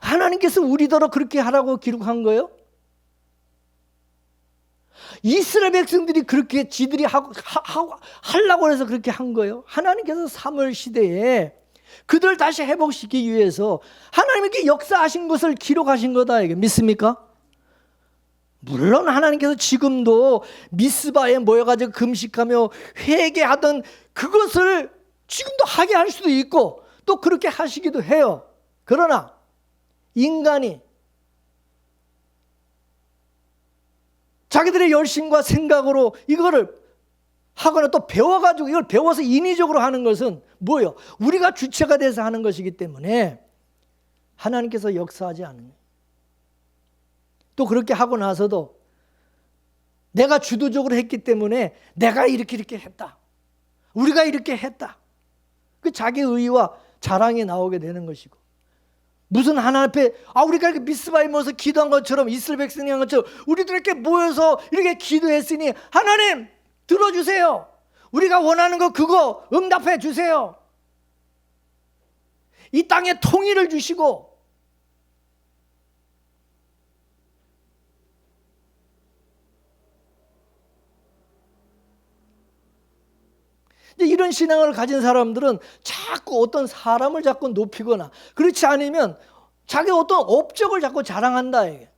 하나님께서 우리더러 그렇게 하라고 기록한 거예요? 이스라엘 백성들이 그렇게 지들이 하려고 해서 그렇게 한 거예요. 하나님께서 사무엘 시대에 그들 다시 회복시키기 위해서 하나님께 역사하신 것을 기록하신 거다. 이게 믿습니까? 물론 하나님께서 지금도 미스바에 모여가지고 금식하며 회개하던 그것을 지금도 하게 할 수도 있고 또 그렇게 하시기도 해요. 그러나 인간이 자기들의 열심과 생각으로 이거를 하거나 또 배워가지고 이걸 배워서 인위적으로 하는 것은 뭐예요? 우리가 주체가 돼서 하는 것이기 때문에 하나님께서 역사하지 않는 거예요. 또 그렇게 하고 나서도 내가 주도적으로 했기 때문에 내가 이렇게 했다. 우리가 이렇게 했다. 그 자기 의와 자랑이 나오게 되는 것이고 무슨 하나님 앞에 우리가 이렇게 미스바에 모여서 기도한 것처럼 이스라엘 백성이 한 것처럼 우리도 이렇게 모여서 이렇게 기도했으니 하나님 들어주세요. 우리가 원하는 거 그거 응답해 주세요. 이 땅에 통일을 주시고 이런 신앙을 가진 사람들은 자꾸 어떤 사람을 자꾸 높이거나 그렇지 않으면 자기 어떤 업적을 자꾸 자랑한다. 이게.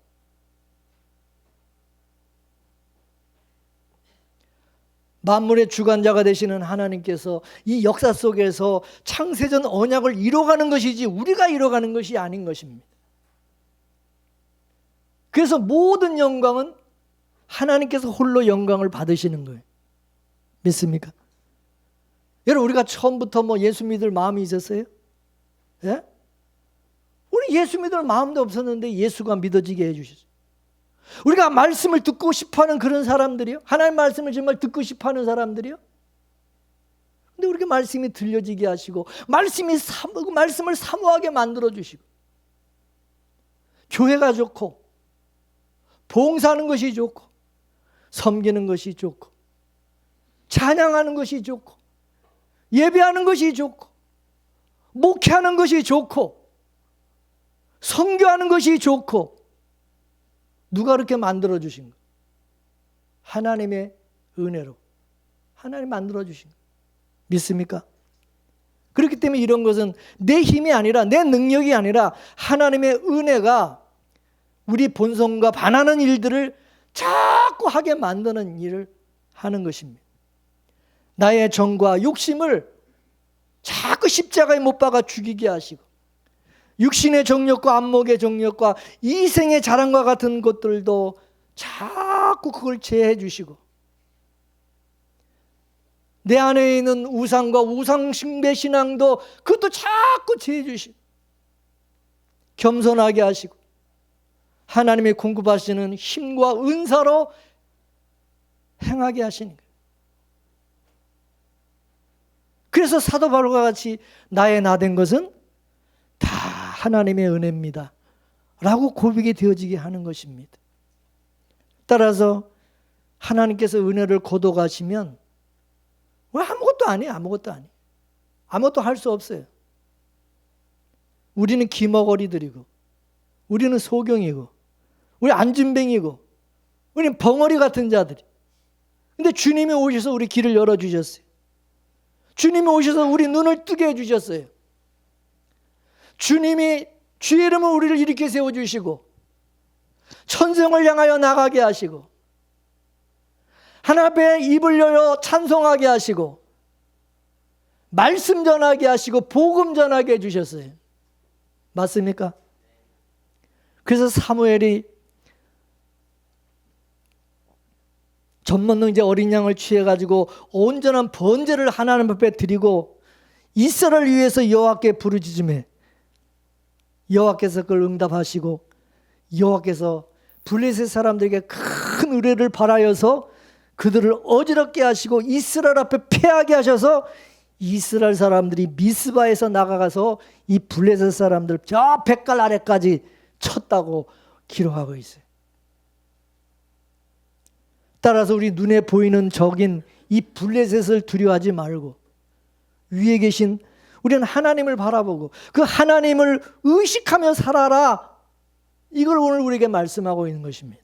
만물의 주관자가 되시는 하나님께서 이 역사 속에서 창세전 언약을 이뤄가는 것이지 우리가 이뤄가는 것이 아닌 것입니다. 그래서 모든 영광은 하나님께서 홀로 영광을 받으시는 거예요. 믿습니까? 여러분 우리가 처음부터 예수 믿을 마음이 있었어요? 예? 우리 예수 믿을 마음도 없었는데 예수가 믿어지게 해주셨어요. 우리가 말씀을 듣고 싶어하는 그런 사람들이요? 하나님 말씀을 정말 듣고 싶어하는 사람들이요? 근데 우리가 말씀이 들려지게 하시고 말씀을 사모하게 만들어주시고 교회가 좋고 봉사하는 것이 좋고 섬기는 것이 좋고 찬양하는 것이 좋고 예배하는 것이 좋고 목회하는 것이 좋고 선교하는 것이 좋고 누가 그렇게 만들어주신 거예요? 하나님의 은혜로 하나님 만들어주신 거예요. 믿습니까? 그렇기 때문에 이런 것은 내 힘이 아니라 내 능력이 아니라 하나님의 은혜가 우리 본성과 반하는 일들을 자꾸 하게 만드는 일을 하는 것입니다. 나의 정과 욕심을 자꾸 십자가에 못 박아 죽이게 하시고 육신의 정욕과 안목의 정욕과 이생의 자랑과 같은 것들도 자꾸 그걸 제해해 주시고 내 안에 있는 우상과 우상 숭배 신앙도 그것도 자꾸 제해해 주시고 겸손하게 하시고 하나님의 공급하시는 힘과 은사로 행하게 하시는 거예요. 그래서 사도 바울과 같이 나의 나 된 것은 다 하나님의 은혜입니다 라고 고백이 되어지게 하는 것입니다. 따라서 하나님께서 은혜를 거둬가시면 아무것도 아니에요. 아무것도 할 수 없어요. 우리는 기머거리들이고 우리는 소경이고 우리 안진뱅이고 우리는 벙어리 같은 자들이. 근데 주님이 오셔서 우리 길을 열어주셨어요. 주님이 오셔서 우리 눈을 뜨게 해주셨어요. 주님이 주의 이름으로 우리를 일으켜 세워주시고 천성을 향하여 나가게 하시고 하나님 앞에 입을 열어 찬송하게 하시고 말씀 전하게 하시고 복음 전하게 해주셨어요. 맞습니까? 그래서 사무엘이 젖먹는 어린 양을 취해가지고 온전한 번제를 하나님 앞에 드리고 이스라엘을 위해서 여호와께 부르짖음에 여호와께서 그걸 응답하시고 여호와께서 블레셋 사람들에게 큰 의뢰를 바라여서 그들을 어지럽게 하시고 이스라엘 앞에 패하게 하셔서 이스라엘 사람들이 미스바에서 나가가서 이 블레셋 사람들 저 백갈 아래까지 쳤다고 기록하고 있어요. 따라서 우리 눈에 보이는 적인 이 블레셋을 두려워하지 말고 위에 계신 우리는 하나님을 바라보고 그 하나님을 의식하며 살아라. 이걸 오늘 우리에게 말씀하고 있는 것입니다.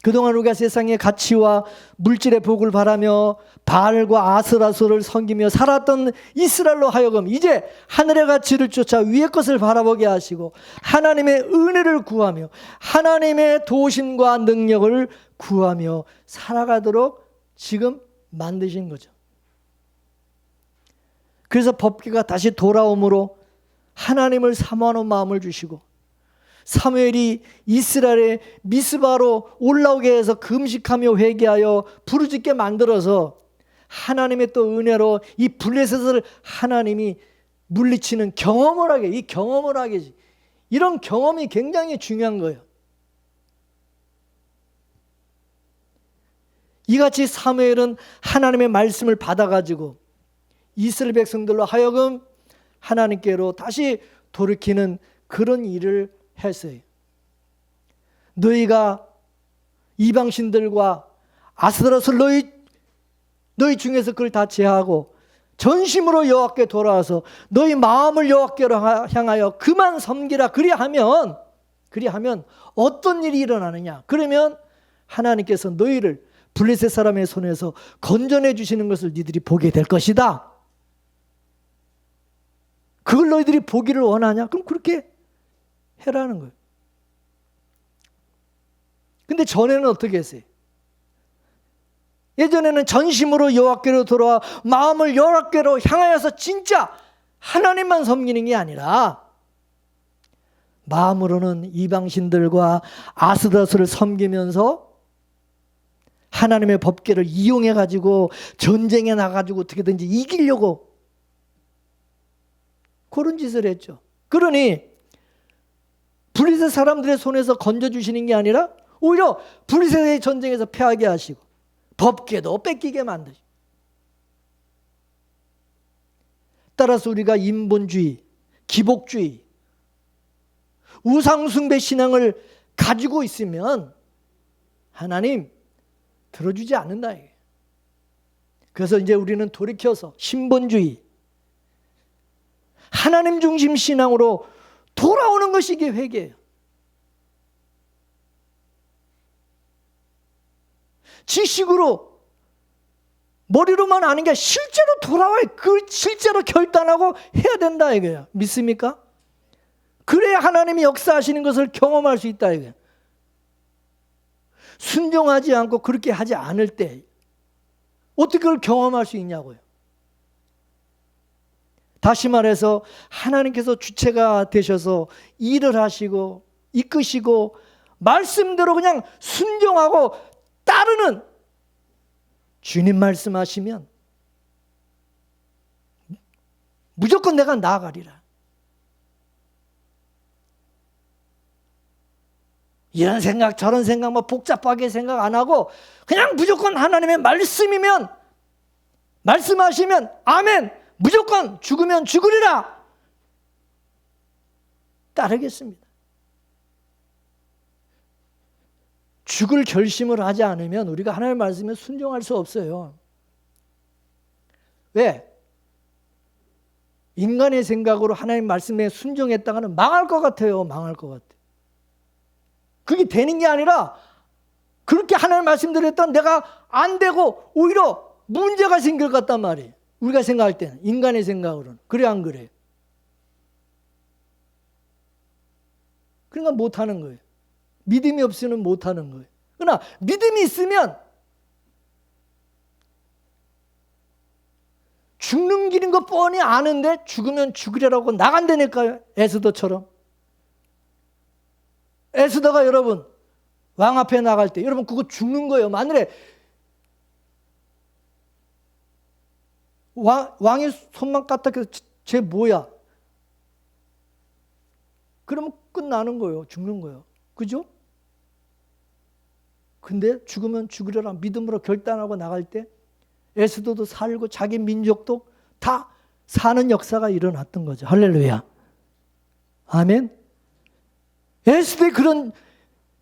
그동안 우리가 세상의 가치와 물질의 복을 바라며 바알과 아스라소를 섬기며 살았던 이스라엘로 하여금 이제 하늘의 가치를 쫓아 위의 것을 바라보게 하시고 하나님의 은혜를 구하며 하나님의 도심과 능력을 구하며 살아가도록 지금 만드신 거죠. 그래서 법궤가 다시 돌아옴으로 하나님을 사모하는 마음을 주시고 사무엘이 이스라엘의 미스바로 올라오게 해서 금식하며 회개하여 부르짖게 만들어서 하나님의 또 은혜로 이 블레셋을 하나님이 물리치는 경험을 하게, 이 경험을 하게, 이런 경험이 굉장히 중요한 거예요. 이같이 사무엘은 하나님의 말씀을 받아가지고 이스라엘 백성들로 하여금 하나님께로 다시 돌이키는 그런 일을 했어요. 너희가 이방신들과 아스타롯을 너희 중에서 그걸 다 제하고 전심으로 여호와께 돌아와서 너희 마음을 여호와께로 향하여 그만 섬기라. 그리하면 어떤 일이 일어나느냐? 그러면 하나님께서 너희를 블레셋 사람의 손에서 건져내 주시는 것을 너희들이 보게 될 것이다. 그걸 너희들이 보기를 원하냐? 그럼 그렇게 해라는 거예요. 근데 전에는 어떻게 했어요? 예전에는 전심으로 여호와께로 돌아와 마음을 여호와께로 향하여서 진짜 하나님만 섬기는 게 아니라 마음으로는 이방신들과 아스다스를 섬기면서 하나님의 법궤를 이용해 가지고 전쟁에 나가지고 어떻게든지 이기려고 그런 짓을 했죠. 그러니 블레셋 사람들의 손에서 건져주시는 게 아니라 오히려 블레셋의 전쟁에서 패하게 하시고 법궤도 뺏기게 만드시고, 따라서 우리가 인본주의, 기복주의, 우상숭배 신앙을 가지고 있으면 하나님 들어주지 않는다. 그래서 이제 우리는 돌이켜서 신본주의, 하나님 중심 신앙으로 돌아오는 것이 이게 회개예요. 지식으로 머리로만 아는 게 실제로 돌아와야 그 실제로 결단하고 해야 된다 이거예요. 믿습니까? 그래야 하나님이 역사하시는 것을 경험할 수 있다 이거예요. 순종하지 않고 그렇게 하지 않을 때 어떻게 그걸 경험할 수 있냐고요. 다시 말해서 하나님께서 주체가 되셔서 일을 하시고 이끄시고 말씀대로 그냥 순종하고 따르는 주님 말씀하시면 무조건 내가 나아가리라. 이런 생각 저런 생각 뭐 복잡하게 생각 안 하고 그냥 무조건 하나님의 말씀이면 말씀하시면 아멘, 무조건 죽으면 죽으리라 따르겠습니다. 죽을 결심을 하지 않으면 우리가 하나님의 말씀에 순종할 수 없어요. 왜? 인간의 생각으로 하나님 말씀에 순종했다가는 망할 것 같아요. 망할 것 같아요. 그게 되는 게 아니라 그렇게 하나님 말씀대로 했던 내가 안 되고 오히려 문제가 생길 것 같단 말이에요. 우리가 생각할 때는 인간의 생각으로는. 그래 안 그래요? 그러니까 못하는 거예요. 믿음이 없으면 못하는 거예요. 그러나 믿음이 있으면 죽는 길인 거 뻔히 아는데 죽으면 죽으려고 나간다니까요. 에스더처럼. 에스더가 여러분 왕 앞에 나갈 때 여러분 그거 죽는 거예요. 만일에 왕의 손만 까딱해서 쟤 뭐야? 그러면 끝나는 거예요. 죽는 거예요. 그죠? 근데 죽으면 죽으려라 믿음으로 결단하고 나갈 때 에스더도 살고 자기 민족도 다 사는 역사가 일어났던 거죠. 할렐루야. 아멘. 에스더의 그런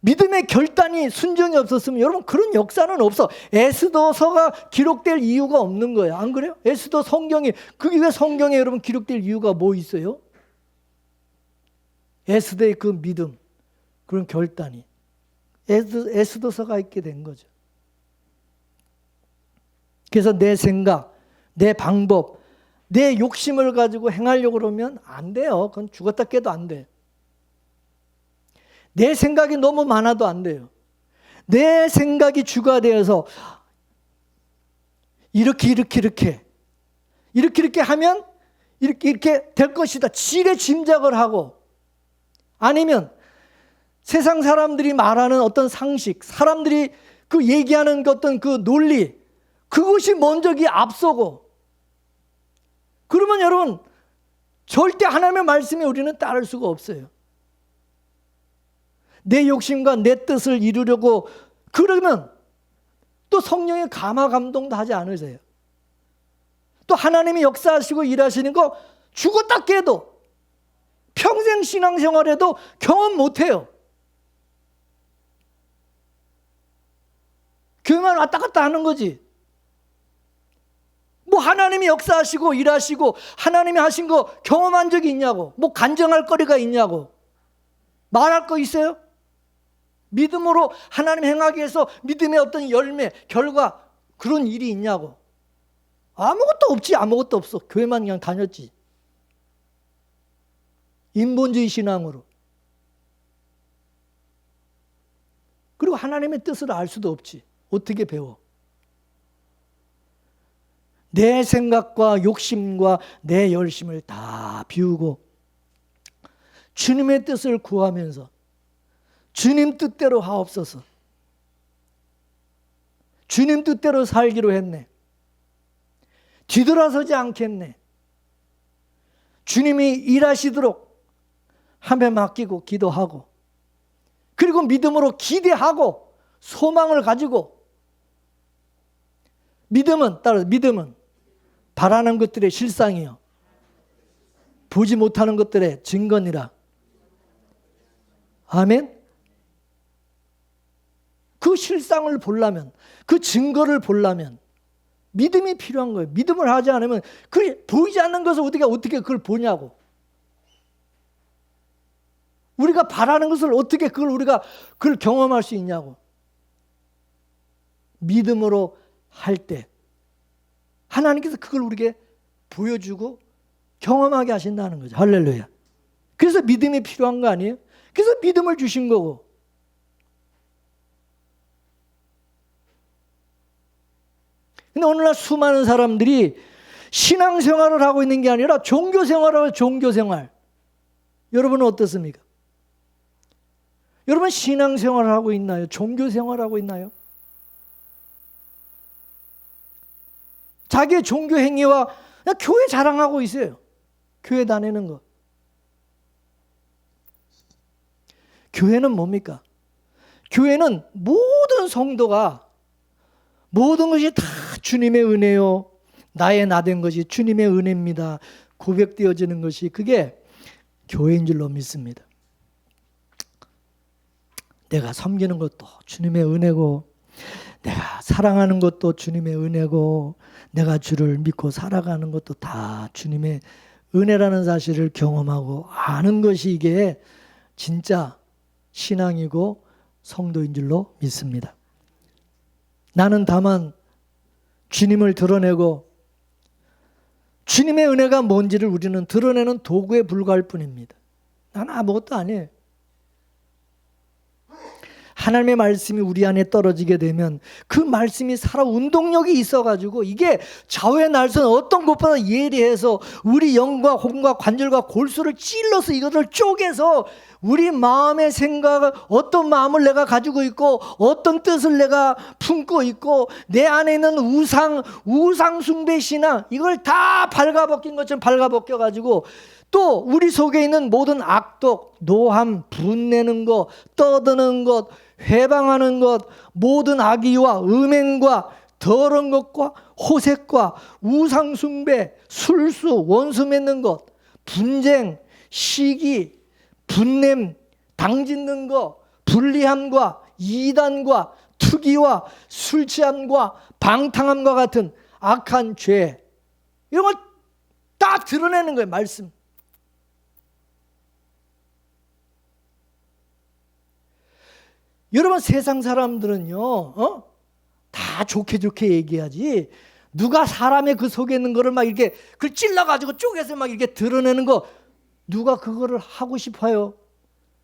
믿음의 결단이 순종이 없었으면 여러분 그런 역사는 없어. 에스더서가 기록될 이유가 없는 거예요. 안 그래요? 에스더 성경이 그게 왜 성경에 여러분 기록될 이유가 뭐 있어요? 에스더의 그 믿음, 그런 결단이 에스더서가 있게 된 거죠. 그래서 내 생각, 내 방법, 내 욕심을 가지고 행하려고 그러면 안 돼요. 그건 죽었다 깨도 안 돼. 내 생각이 너무 많아도 안 돼요. 내 생각이 주가 되어서 이렇게 하면 이렇게 될 것이다. 지레 짐작을 하고, 아니면 세상 사람들이 말하는 어떤 상식, 사람들이 그 얘기하는 어떤 그 논리, 그것이 먼저 앞서고, 그러면 여러분 절대 하나님의 말씀에 우리는 따를 수가 없어요. 내 욕심과 내 뜻을 이루려고 그러면 또 성령의 감화 감동도 하지 않으세요. 또 하나님이 역사하시고 일하시는 거 죽었다 깨도 평생 신앙생활에도 경험 못해요. 교회만 왔다 갔다 하는 거지. 뭐 하나님이 역사하시고 일하시고 하나님이 하신 거 경험한 적이 있냐고, 뭐 간증할 거리가 있냐고, 말할 거 있어요? 믿음으로 하나님 행하기 위해서 믿음의 어떤 열매, 결과, 그런 일이 있냐고. 아무것도 없지. 아무것도 없어. 교회만 그냥 다녔지. 인본주의 신앙으로. 그리고 하나님의 뜻을 알 수도 없지. 어떻게 배워? 내 생각과 욕심과 내 열심을 다 비우고 주님의 뜻을 구하면서 주님 뜻대로 하옵소서. 주님 뜻대로 살기로 했네. 뒤돌아서지 않겠네. 주님이 일하시도록 함에 맡기고 기도하고, 그리고 믿음으로 기대하고 소망을 가지고, 믿음은 바라는 것들의 실상이요 보지 못하는 것들의 증거니라. 아멘. 그 실상을 보려면, 그 증거를 보려면 믿음이 필요한 거예요. 믿음을 하지 않으면 그 보이지 않는 것을 어떻게 그걸 보냐고. 우리가 바라는 것을 어떻게 우리가 경험할 수 있냐고. 믿음으로 할 때 하나님께서 그걸 우리에게 보여주고 경험하게 하신다는 거죠. 할렐루야. 그래서 믿음이 필요한 거 아니에요? 그래서 믿음을 주신 거고. 근데 오늘날 수많은 사람들이 신앙생활을 하고 있는 게 아니라 종교생활을 하고, 종교생활. 여러분은 어떻습니까? 여러분 신앙생활을 하고 있나요? 종교생활을 하고 있나요? 자기의 종교 행위와 그냥 교회 자랑하고 있어요. 교회 다니는 거. 교회는 뭡니까? 교회는 모든 성도가 모든 것이 다 주님의 은혜요, 나의 나된 것이 주님의 은혜입니다, 고백되어지는 것이, 그게 교회인 줄로 믿습니다. 내가 섬기는 것도 주님의 은혜고, 내가 사랑하는 것도 주님의 은혜고, 내가 주를 믿고 살아가는 것도 다 주님의 은혜라는 사실을 경험하고 아는 것이 이게 진짜 신앙이고 성도인 줄로 믿습니다. 나는 다만 주님을 드러내고 주님의 은혜가 뭔지를 우리는 드러내는 도구에 불과할 뿐입니다. 나는 아무것도 아니에요. 하나님의 말씀이 우리 안에 떨어지게 되면 그 말씀이 살아 운동력이 있어가지고 이게 좌우의 날선 어떤 것보다 예리해서 우리 영과 혼과 관절과 골수를 찔러서 이것을 쪼개서 우리 마음의 생각을, 어떤 마음을 내가 가지고 있고 어떤 뜻을 내가 품고 있고 내 안에 있는 우상 숭배 신앙, 이걸 다 발가벗긴 것처럼 발가벗겨가지고 또 우리 속에 있는 모든 악독, 노함, 분내는 것, 떠드는 것, 회방하는 것, 모든 악의와 음행과 더러운 것과 호색과 우상숭배, 술수, 원수 맺는 것, 분쟁, 시기, 분냄, 당짓는 것, 불리함과 이단과 투기와 술 취함과 방탕함과 같은 악한 죄, 이런 걸 딱 드러내는 거예요. 말씀. 여러분, 세상 사람들은요, 다 좋게 좋게 얘기하지, 누가 사람의 그 속에 있는 거를 막 이렇게 그걸 찔러가지고 쪼개서 막 이렇게 드러내는 거, 누가 그거를 하고 싶어요?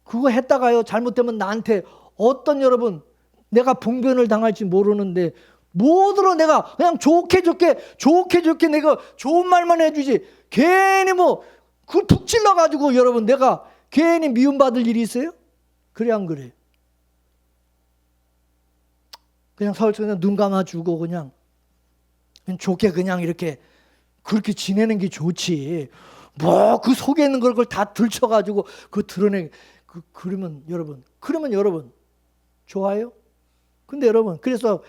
그거 했다가요, 잘못되면 나한테 어떤, 여러분, 내가 봉변을 당할지 모르는데 뭐더러 내가 그냥 좋게 내가 좋은 말만 해주지, 괜히 뭐 그걸 푹 찔러가지고 여러분 내가 괜히 미움받을 일이 있어요? 그래 안 그래? 그냥 서울서 그냥 눈 감아주고 그냥 좋게 그냥 이렇게 그렇게 지내는 게 좋지, 뭐 그 속에 있는 걸 다 들춰가지고 그거 드러내, 그러면 여러분 좋아요? 근데 여러분, 그래서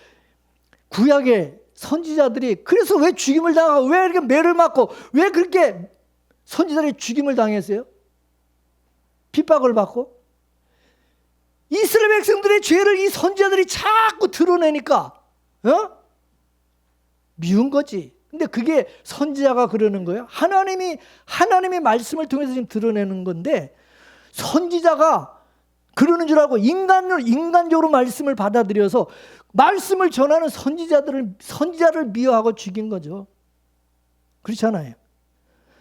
구약의 선지자들이 그래서 왜 죽임을 당하고 왜 이렇게 매를 맞고 왜 그렇게 선지자들이 죽임을 당했어요? 핍박을 받고? 이스라엘 백성들의 죄를 이 선지자들이 자꾸 드러내니까 미운 거지. 근데 그게 선지자가 그러는 거예요. 하나님의 말씀을 통해서 지금 드러내는 건데, 선지자가 그러는 줄 알고 인간적으로 말씀을 받아들여서 말씀을 전하는 선지자를 미워하고 죽인 거죠. 그렇잖아요.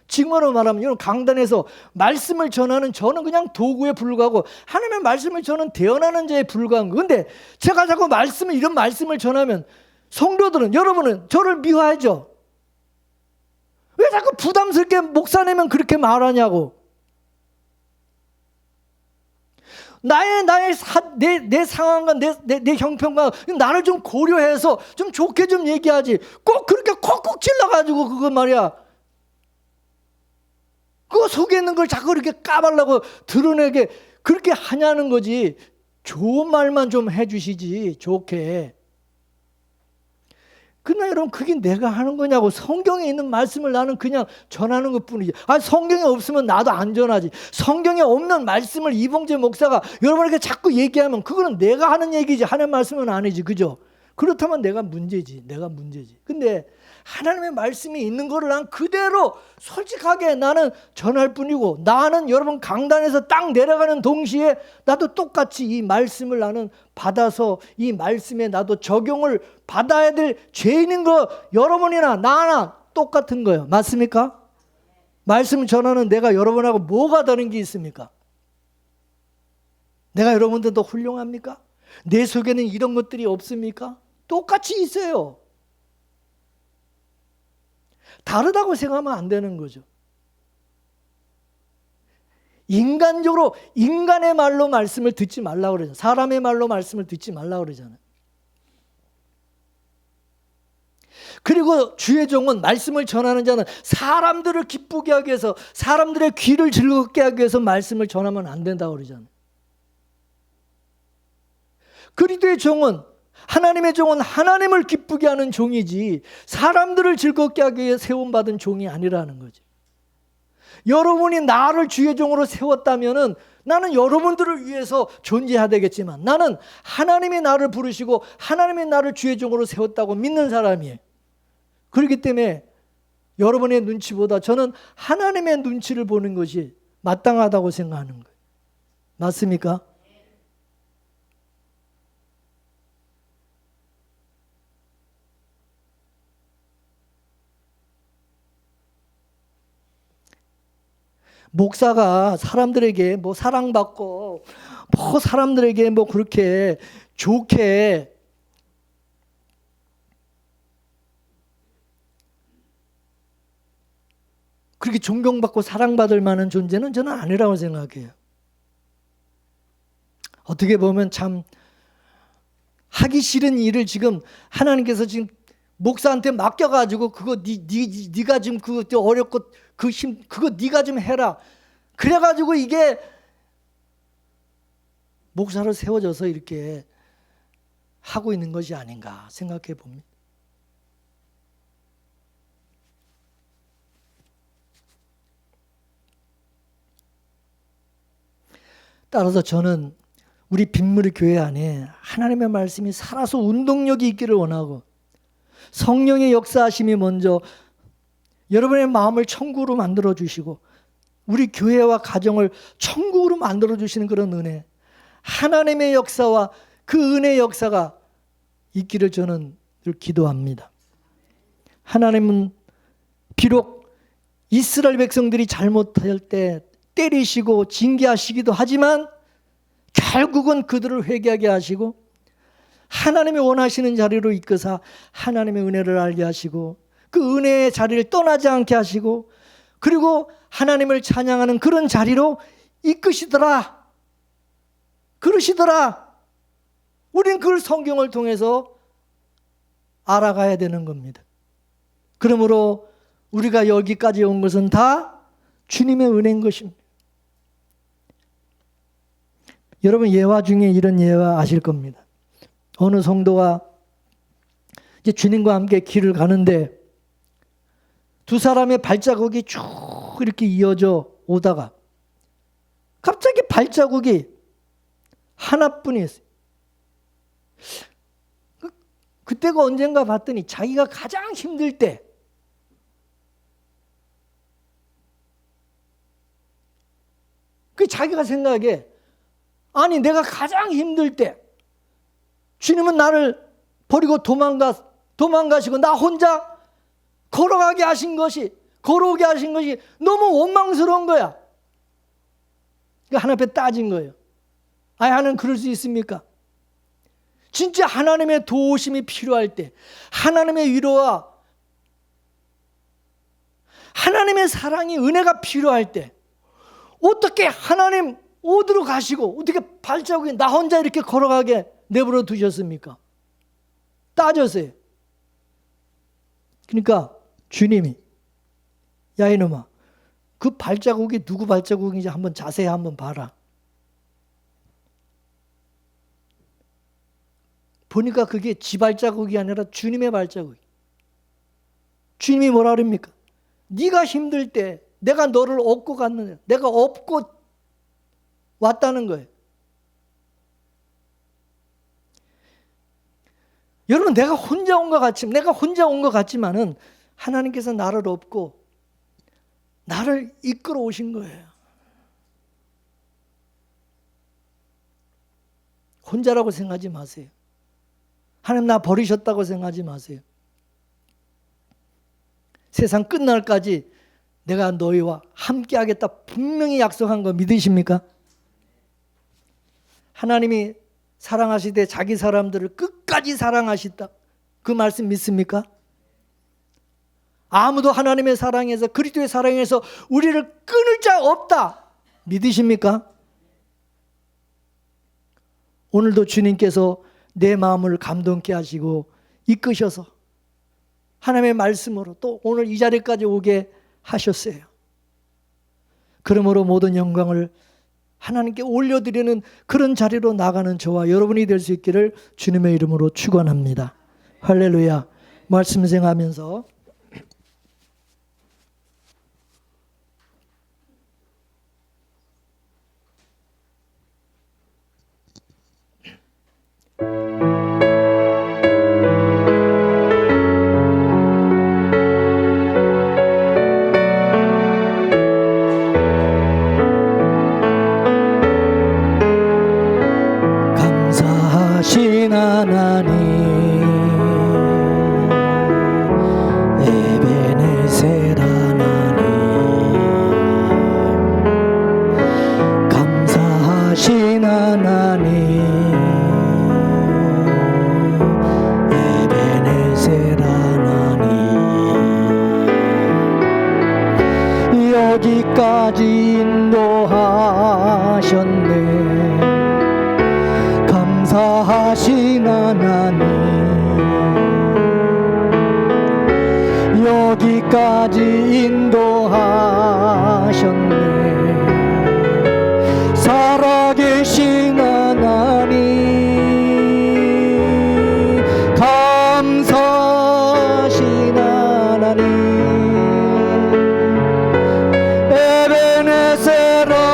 지금으로 말하면 여러분, 강단에서 말씀을 전하는 저는 그냥 도구에 불과하고 하나님의 말씀을 저는 대언하는 자에 불과한 거. 근데 제가 자꾸 이런 말씀을 전하면 성도들은, 여러분은 저를 미워하죠. 왜 자꾸 부담스럽게 목사님은 그렇게 말하냐고. 내 상황과 내 형편과 나를 좀 고려해서 좀 좋게 좀 얘기하지. 꼭 그렇게 콕콕 찔러가지고 그거 말이야. 그 속에 있는 걸 자꾸 이렇게 까발라고 드러내게 그렇게 하냐는 거지. 좋은 말만 좀 해주시지, 좋게. 그러나 여러분, 그게 내가 하는 거냐고. 성경에 있는 말씀을 나는 그냥 전하는 것뿐이지. 성경에 없으면 나도 안 전하지. 성경에 없는 말씀을 이봉재 목사가 여러분에게 자꾸 얘기하면 그거는 내가 하는 얘기지, 하는 말씀은 아니지, 그죠? 그렇다면 내가 문제지. 근데 하나님의 말씀이 있는 거를 난 그대로 솔직하게 나는 전할 뿐이고, 나는 여러분 강단에서 딱 내려가는 동시에 나도 똑같이 이 말씀을 나는 받아서 이 말씀에 나도 적용을 받아야 될 죄인인 거, 여러분이나 나나 똑같은 거예요. 맞습니까? 말씀을 전하는 내가 여러분하고 뭐가 다른 게 있습니까? 내가 여러분들도 훌륭합니까? 내 속에는 이런 것들이 없습니까? 똑같이 있어요. 다르다고 생각하면 안 되는 거죠. 인간적으로 인간의 말로 말씀을 듣지 말라고 그러잖아요. 사람의 말로 말씀을 듣지 말라고 그러잖아요. 그리고 주의 종은, 말씀을 전하는 자는 사람들을 기쁘게 하기 위해서, 사람들의 귀를 즐겁게 하기 위해서 말씀을 전하면 안 된다고 그러잖아요. 그리스도의 종은, 하나님의 종은 하나님을 기쁘게 하는 종이지 사람들을 즐겁게 하기 위해 세움받은 종이 아니라는 거죠. 여러분이 나를 주의 종으로 세웠다면은 나는 여러분들을 위해서 존재해야 되겠지만, 나는 하나님이 나를 부르시고 하나님이 나를 주의 종으로 세웠다고 믿는 사람이에요. 그렇기 때문에 여러분의 눈치보다 저는 하나님의 눈치를 보는 것이 마땅하다고 생각하는 거예요. 맞습니까? 목사가 사람들에게 뭐 사랑받고 뭐 사람들에게 뭐 그렇게 좋게 그렇게 존경받고 사랑받을 만한 존재는 저는 아니라고 생각해요. 어떻게 보면 참 하기 싫은 일을 지금 하나님께서 지금 목사한테 맡겨가지고 그거 네가 지금 그거 어렵고 그거 네가 좀 해라. 그래가지고 이게 목사로 세워져서 이렇게 하고 있는 것이 아닌가 생각해 봅니다. 따라서 저는 우리 빗물 교회 안에 하나님의 말씀이 살아서 운동력이 있기를 원하고, 성령의 역사하심이 먼저 여러분의 마음을 천국으로 만들어 주시고 우리 교회와 가정을 천국으로 만들어 주시는 그런 은혜, 하나님의 역사와 그 은혜의 역사가 있기를 저는 늘 기도합니다. 하나님은 비록 이스라엘 백성들이 잘못할 때 때리시고 징계하시기도 하지만 결국은 그들을 회개하게 하시고 하나님이 원하시는 자리로 이끄사 하나님의 은혜를 알게 하시고 그 은혜의 자리를 떠나지 않게 하시고 그리고 하나님을 찬양하는 그런 자리로 이끄시더라. 그러시더라. 우린 그걸 성경을 통해서 알아가야 되는 겁니다. 그러므로 우리가 여기까지 온 것은 다 주님의 은혜인 것입니다. 여러분 예화 중에 이런 예화 아실 겁니다. 어느 성도가 이제 주님과 함께 길을 가는데 두 사람의 발자국이 쭉 이렇게 이어져 오다가 갑자기 발자국이 하나뿐이었어요. 그때가 언젠가 봤더니 자기가 가장 힘들 때 그 자기가 생각에 아니 내가 가장 힘들 때 주님은 나를 버리고 도망가시고 나 혼자 걸어오게 하신 것이 너무 원망스러운 거야. 하나님 앞에 따진 거예요. 아니 하나님 그럴 수 있습니까? 진짜 하나님의 도우심이 필요할 때, 하나님의 위로와 하나님의 사랑이 은혜가 필요할 때 어떻게 하나님 어디로 가시고 어떻게 발자국이 나 혼자 이렇게 걸어가게 내버려 두셨습니까? 따졌어요. 그러니까 주님이 야 이놈아 그 발자국이 누구 발자국인지 한번 자세히 한번 봐라. 보니까 그게 지 발자국이 아니라 주님의 발자국이. 주님이 뭐라 그럽니까? 네가 힘들 때 내가 너를 업고 갔느냐. 내가 업고 왔다는 거예요. 여러분 내가 혼자 온 것 같지만은 하나님께서 나를 업고 나를 이끌어 오신 거예요. 혼자라고 생각하지 마세요. 하나님 나 버리셨다고 생각하지 마세요. 세상 끝날까지 내가 너희와 함께 하겠다 분명히 약속한 거 믿으십니까? 하나님이 사랑하시되 자기 사람들을 끝까지 사랑하시다. 그 말씀 믿습니까? 아무도 하나님의 사랑에서 그리스도의 사랑에서 우리를 끊을 자 없다. 믿으십니까? 오늘도 주님께서 내 마음을 감동케 하시고 이끄셔서 하나님의 말씀으로 또 오늘 이 자리까지 오게 하셨어요. 그러므로 모든 영광을 하나님께 올려드리는 그런 자리로 나가는 저와 여러분이 될 수 있기를 주님의 이름으로 축원합니다. 할렐루야. 말씀 생하면서 감사하신 하나님 에베네셀 하나님 감사하신 하나님 에베네셀 하나님 여기까지 인도하셨네. 감사하신 하나님 여기까지 인도하셨네. 살아계신 하나님 감사하신 하나님 에베네셀 하나님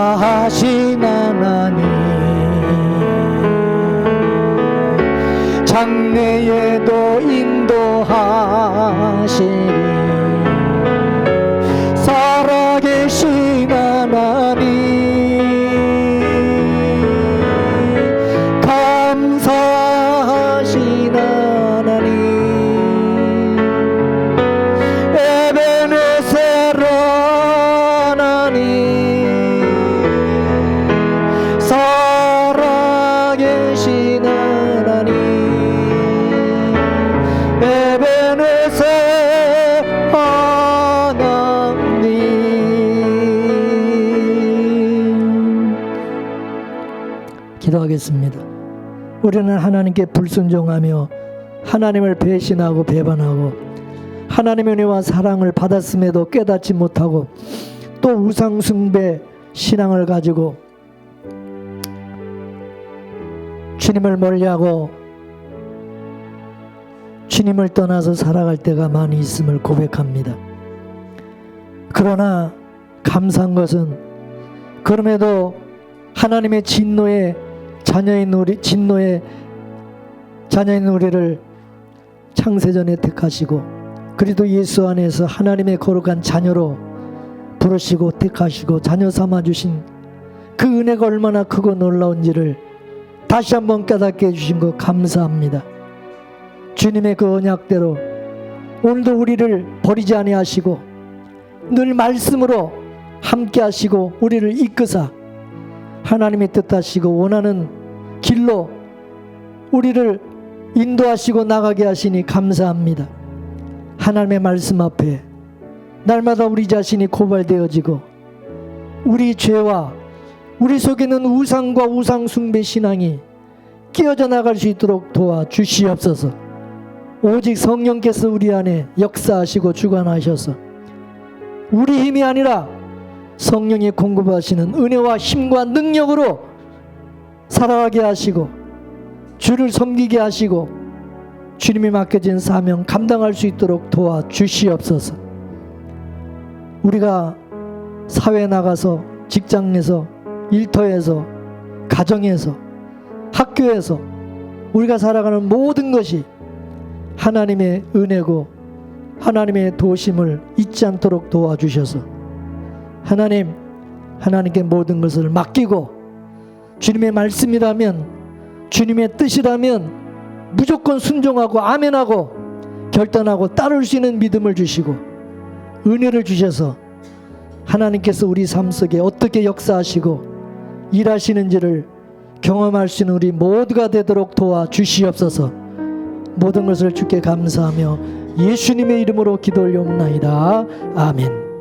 역사하신 하나님, 장래에도 인도하시리 살아계신 하나님, 감사하신 하나님, 에베네셀 하나님, 살아계신 하나님, 에베네셀 하나님. 기도하겠습니다. 우리는 하나님께 불순종하며 하나님을 배신하고 배반하고 하나님의 은혜와 사랑을 받았음에도 깨닫지 못하고 또 우상숭배 신앙을 가지고 주님을 멀리하고 주님을 떠나서 살아갈 때가 많이 있음을 고백합니다. 그러나 감사한 것은 그럼에도 하나님의 진노의 자녀인 우리를 창세전에 택하시고 그리도 예수 안에서 하나님의 거룩한 자녀로 부르시고 택하시고 자녀 삼아주신 그 은혜가 얼마나 크고 놀라운지를 다시 한번 깨닫게 해주신 것 감사합니다. 주님의 그 언약대로 오늘도 우리를 버리지 아니하시고 늘 말씀으로 함께 하시고 우리를 이끄사 하나님의 뜻하시고 원하는 길로 우리를 인도하시고 나가게 하시니 감사합니다. 하나님의 말씀 앞에 날마다 우리 자신이 고발되어지고 우리 죄와 우리 속에 있는 우상과 우상 숭배 신앙이 끼어져 나갈 수 있도록 도와주시옵소서. 오직 성령께서 우리 안에 역사하시고 주관하셔서 우리 힘이 아니라 성령이 공급하시는 은혜와 힘과 능력으로 살아가게 하시고 주를 섬기게 하시고 주님이 맡겨진 사명 감당할 수 있도록 도와주시옵소서. 우리가 사회에 나가서 직장에서 일터에서 가정에서 학교에서 우리가 살아가는 모든 것이 하나님의 은혜고 하나님의 도심을 잊지 않도록 도와주셔서 하나님께 모든 것을 맡기고 주님의 말씀이라면 주님의 뜻이라면 무조건 순종하고 아멘하고 결단하고 따를 수 있는 믿음을 주시고 은혜를 주셔서 하나님께서 우리 삶 속에 어떻게 역사하시고 일하시는지를 경험할 수 있는 우리 모두가 되도록 도와주시옵소서. 모든 것을 주께 감사하며 예수님의 이름으로 기도 올려옵나이다. 아멘.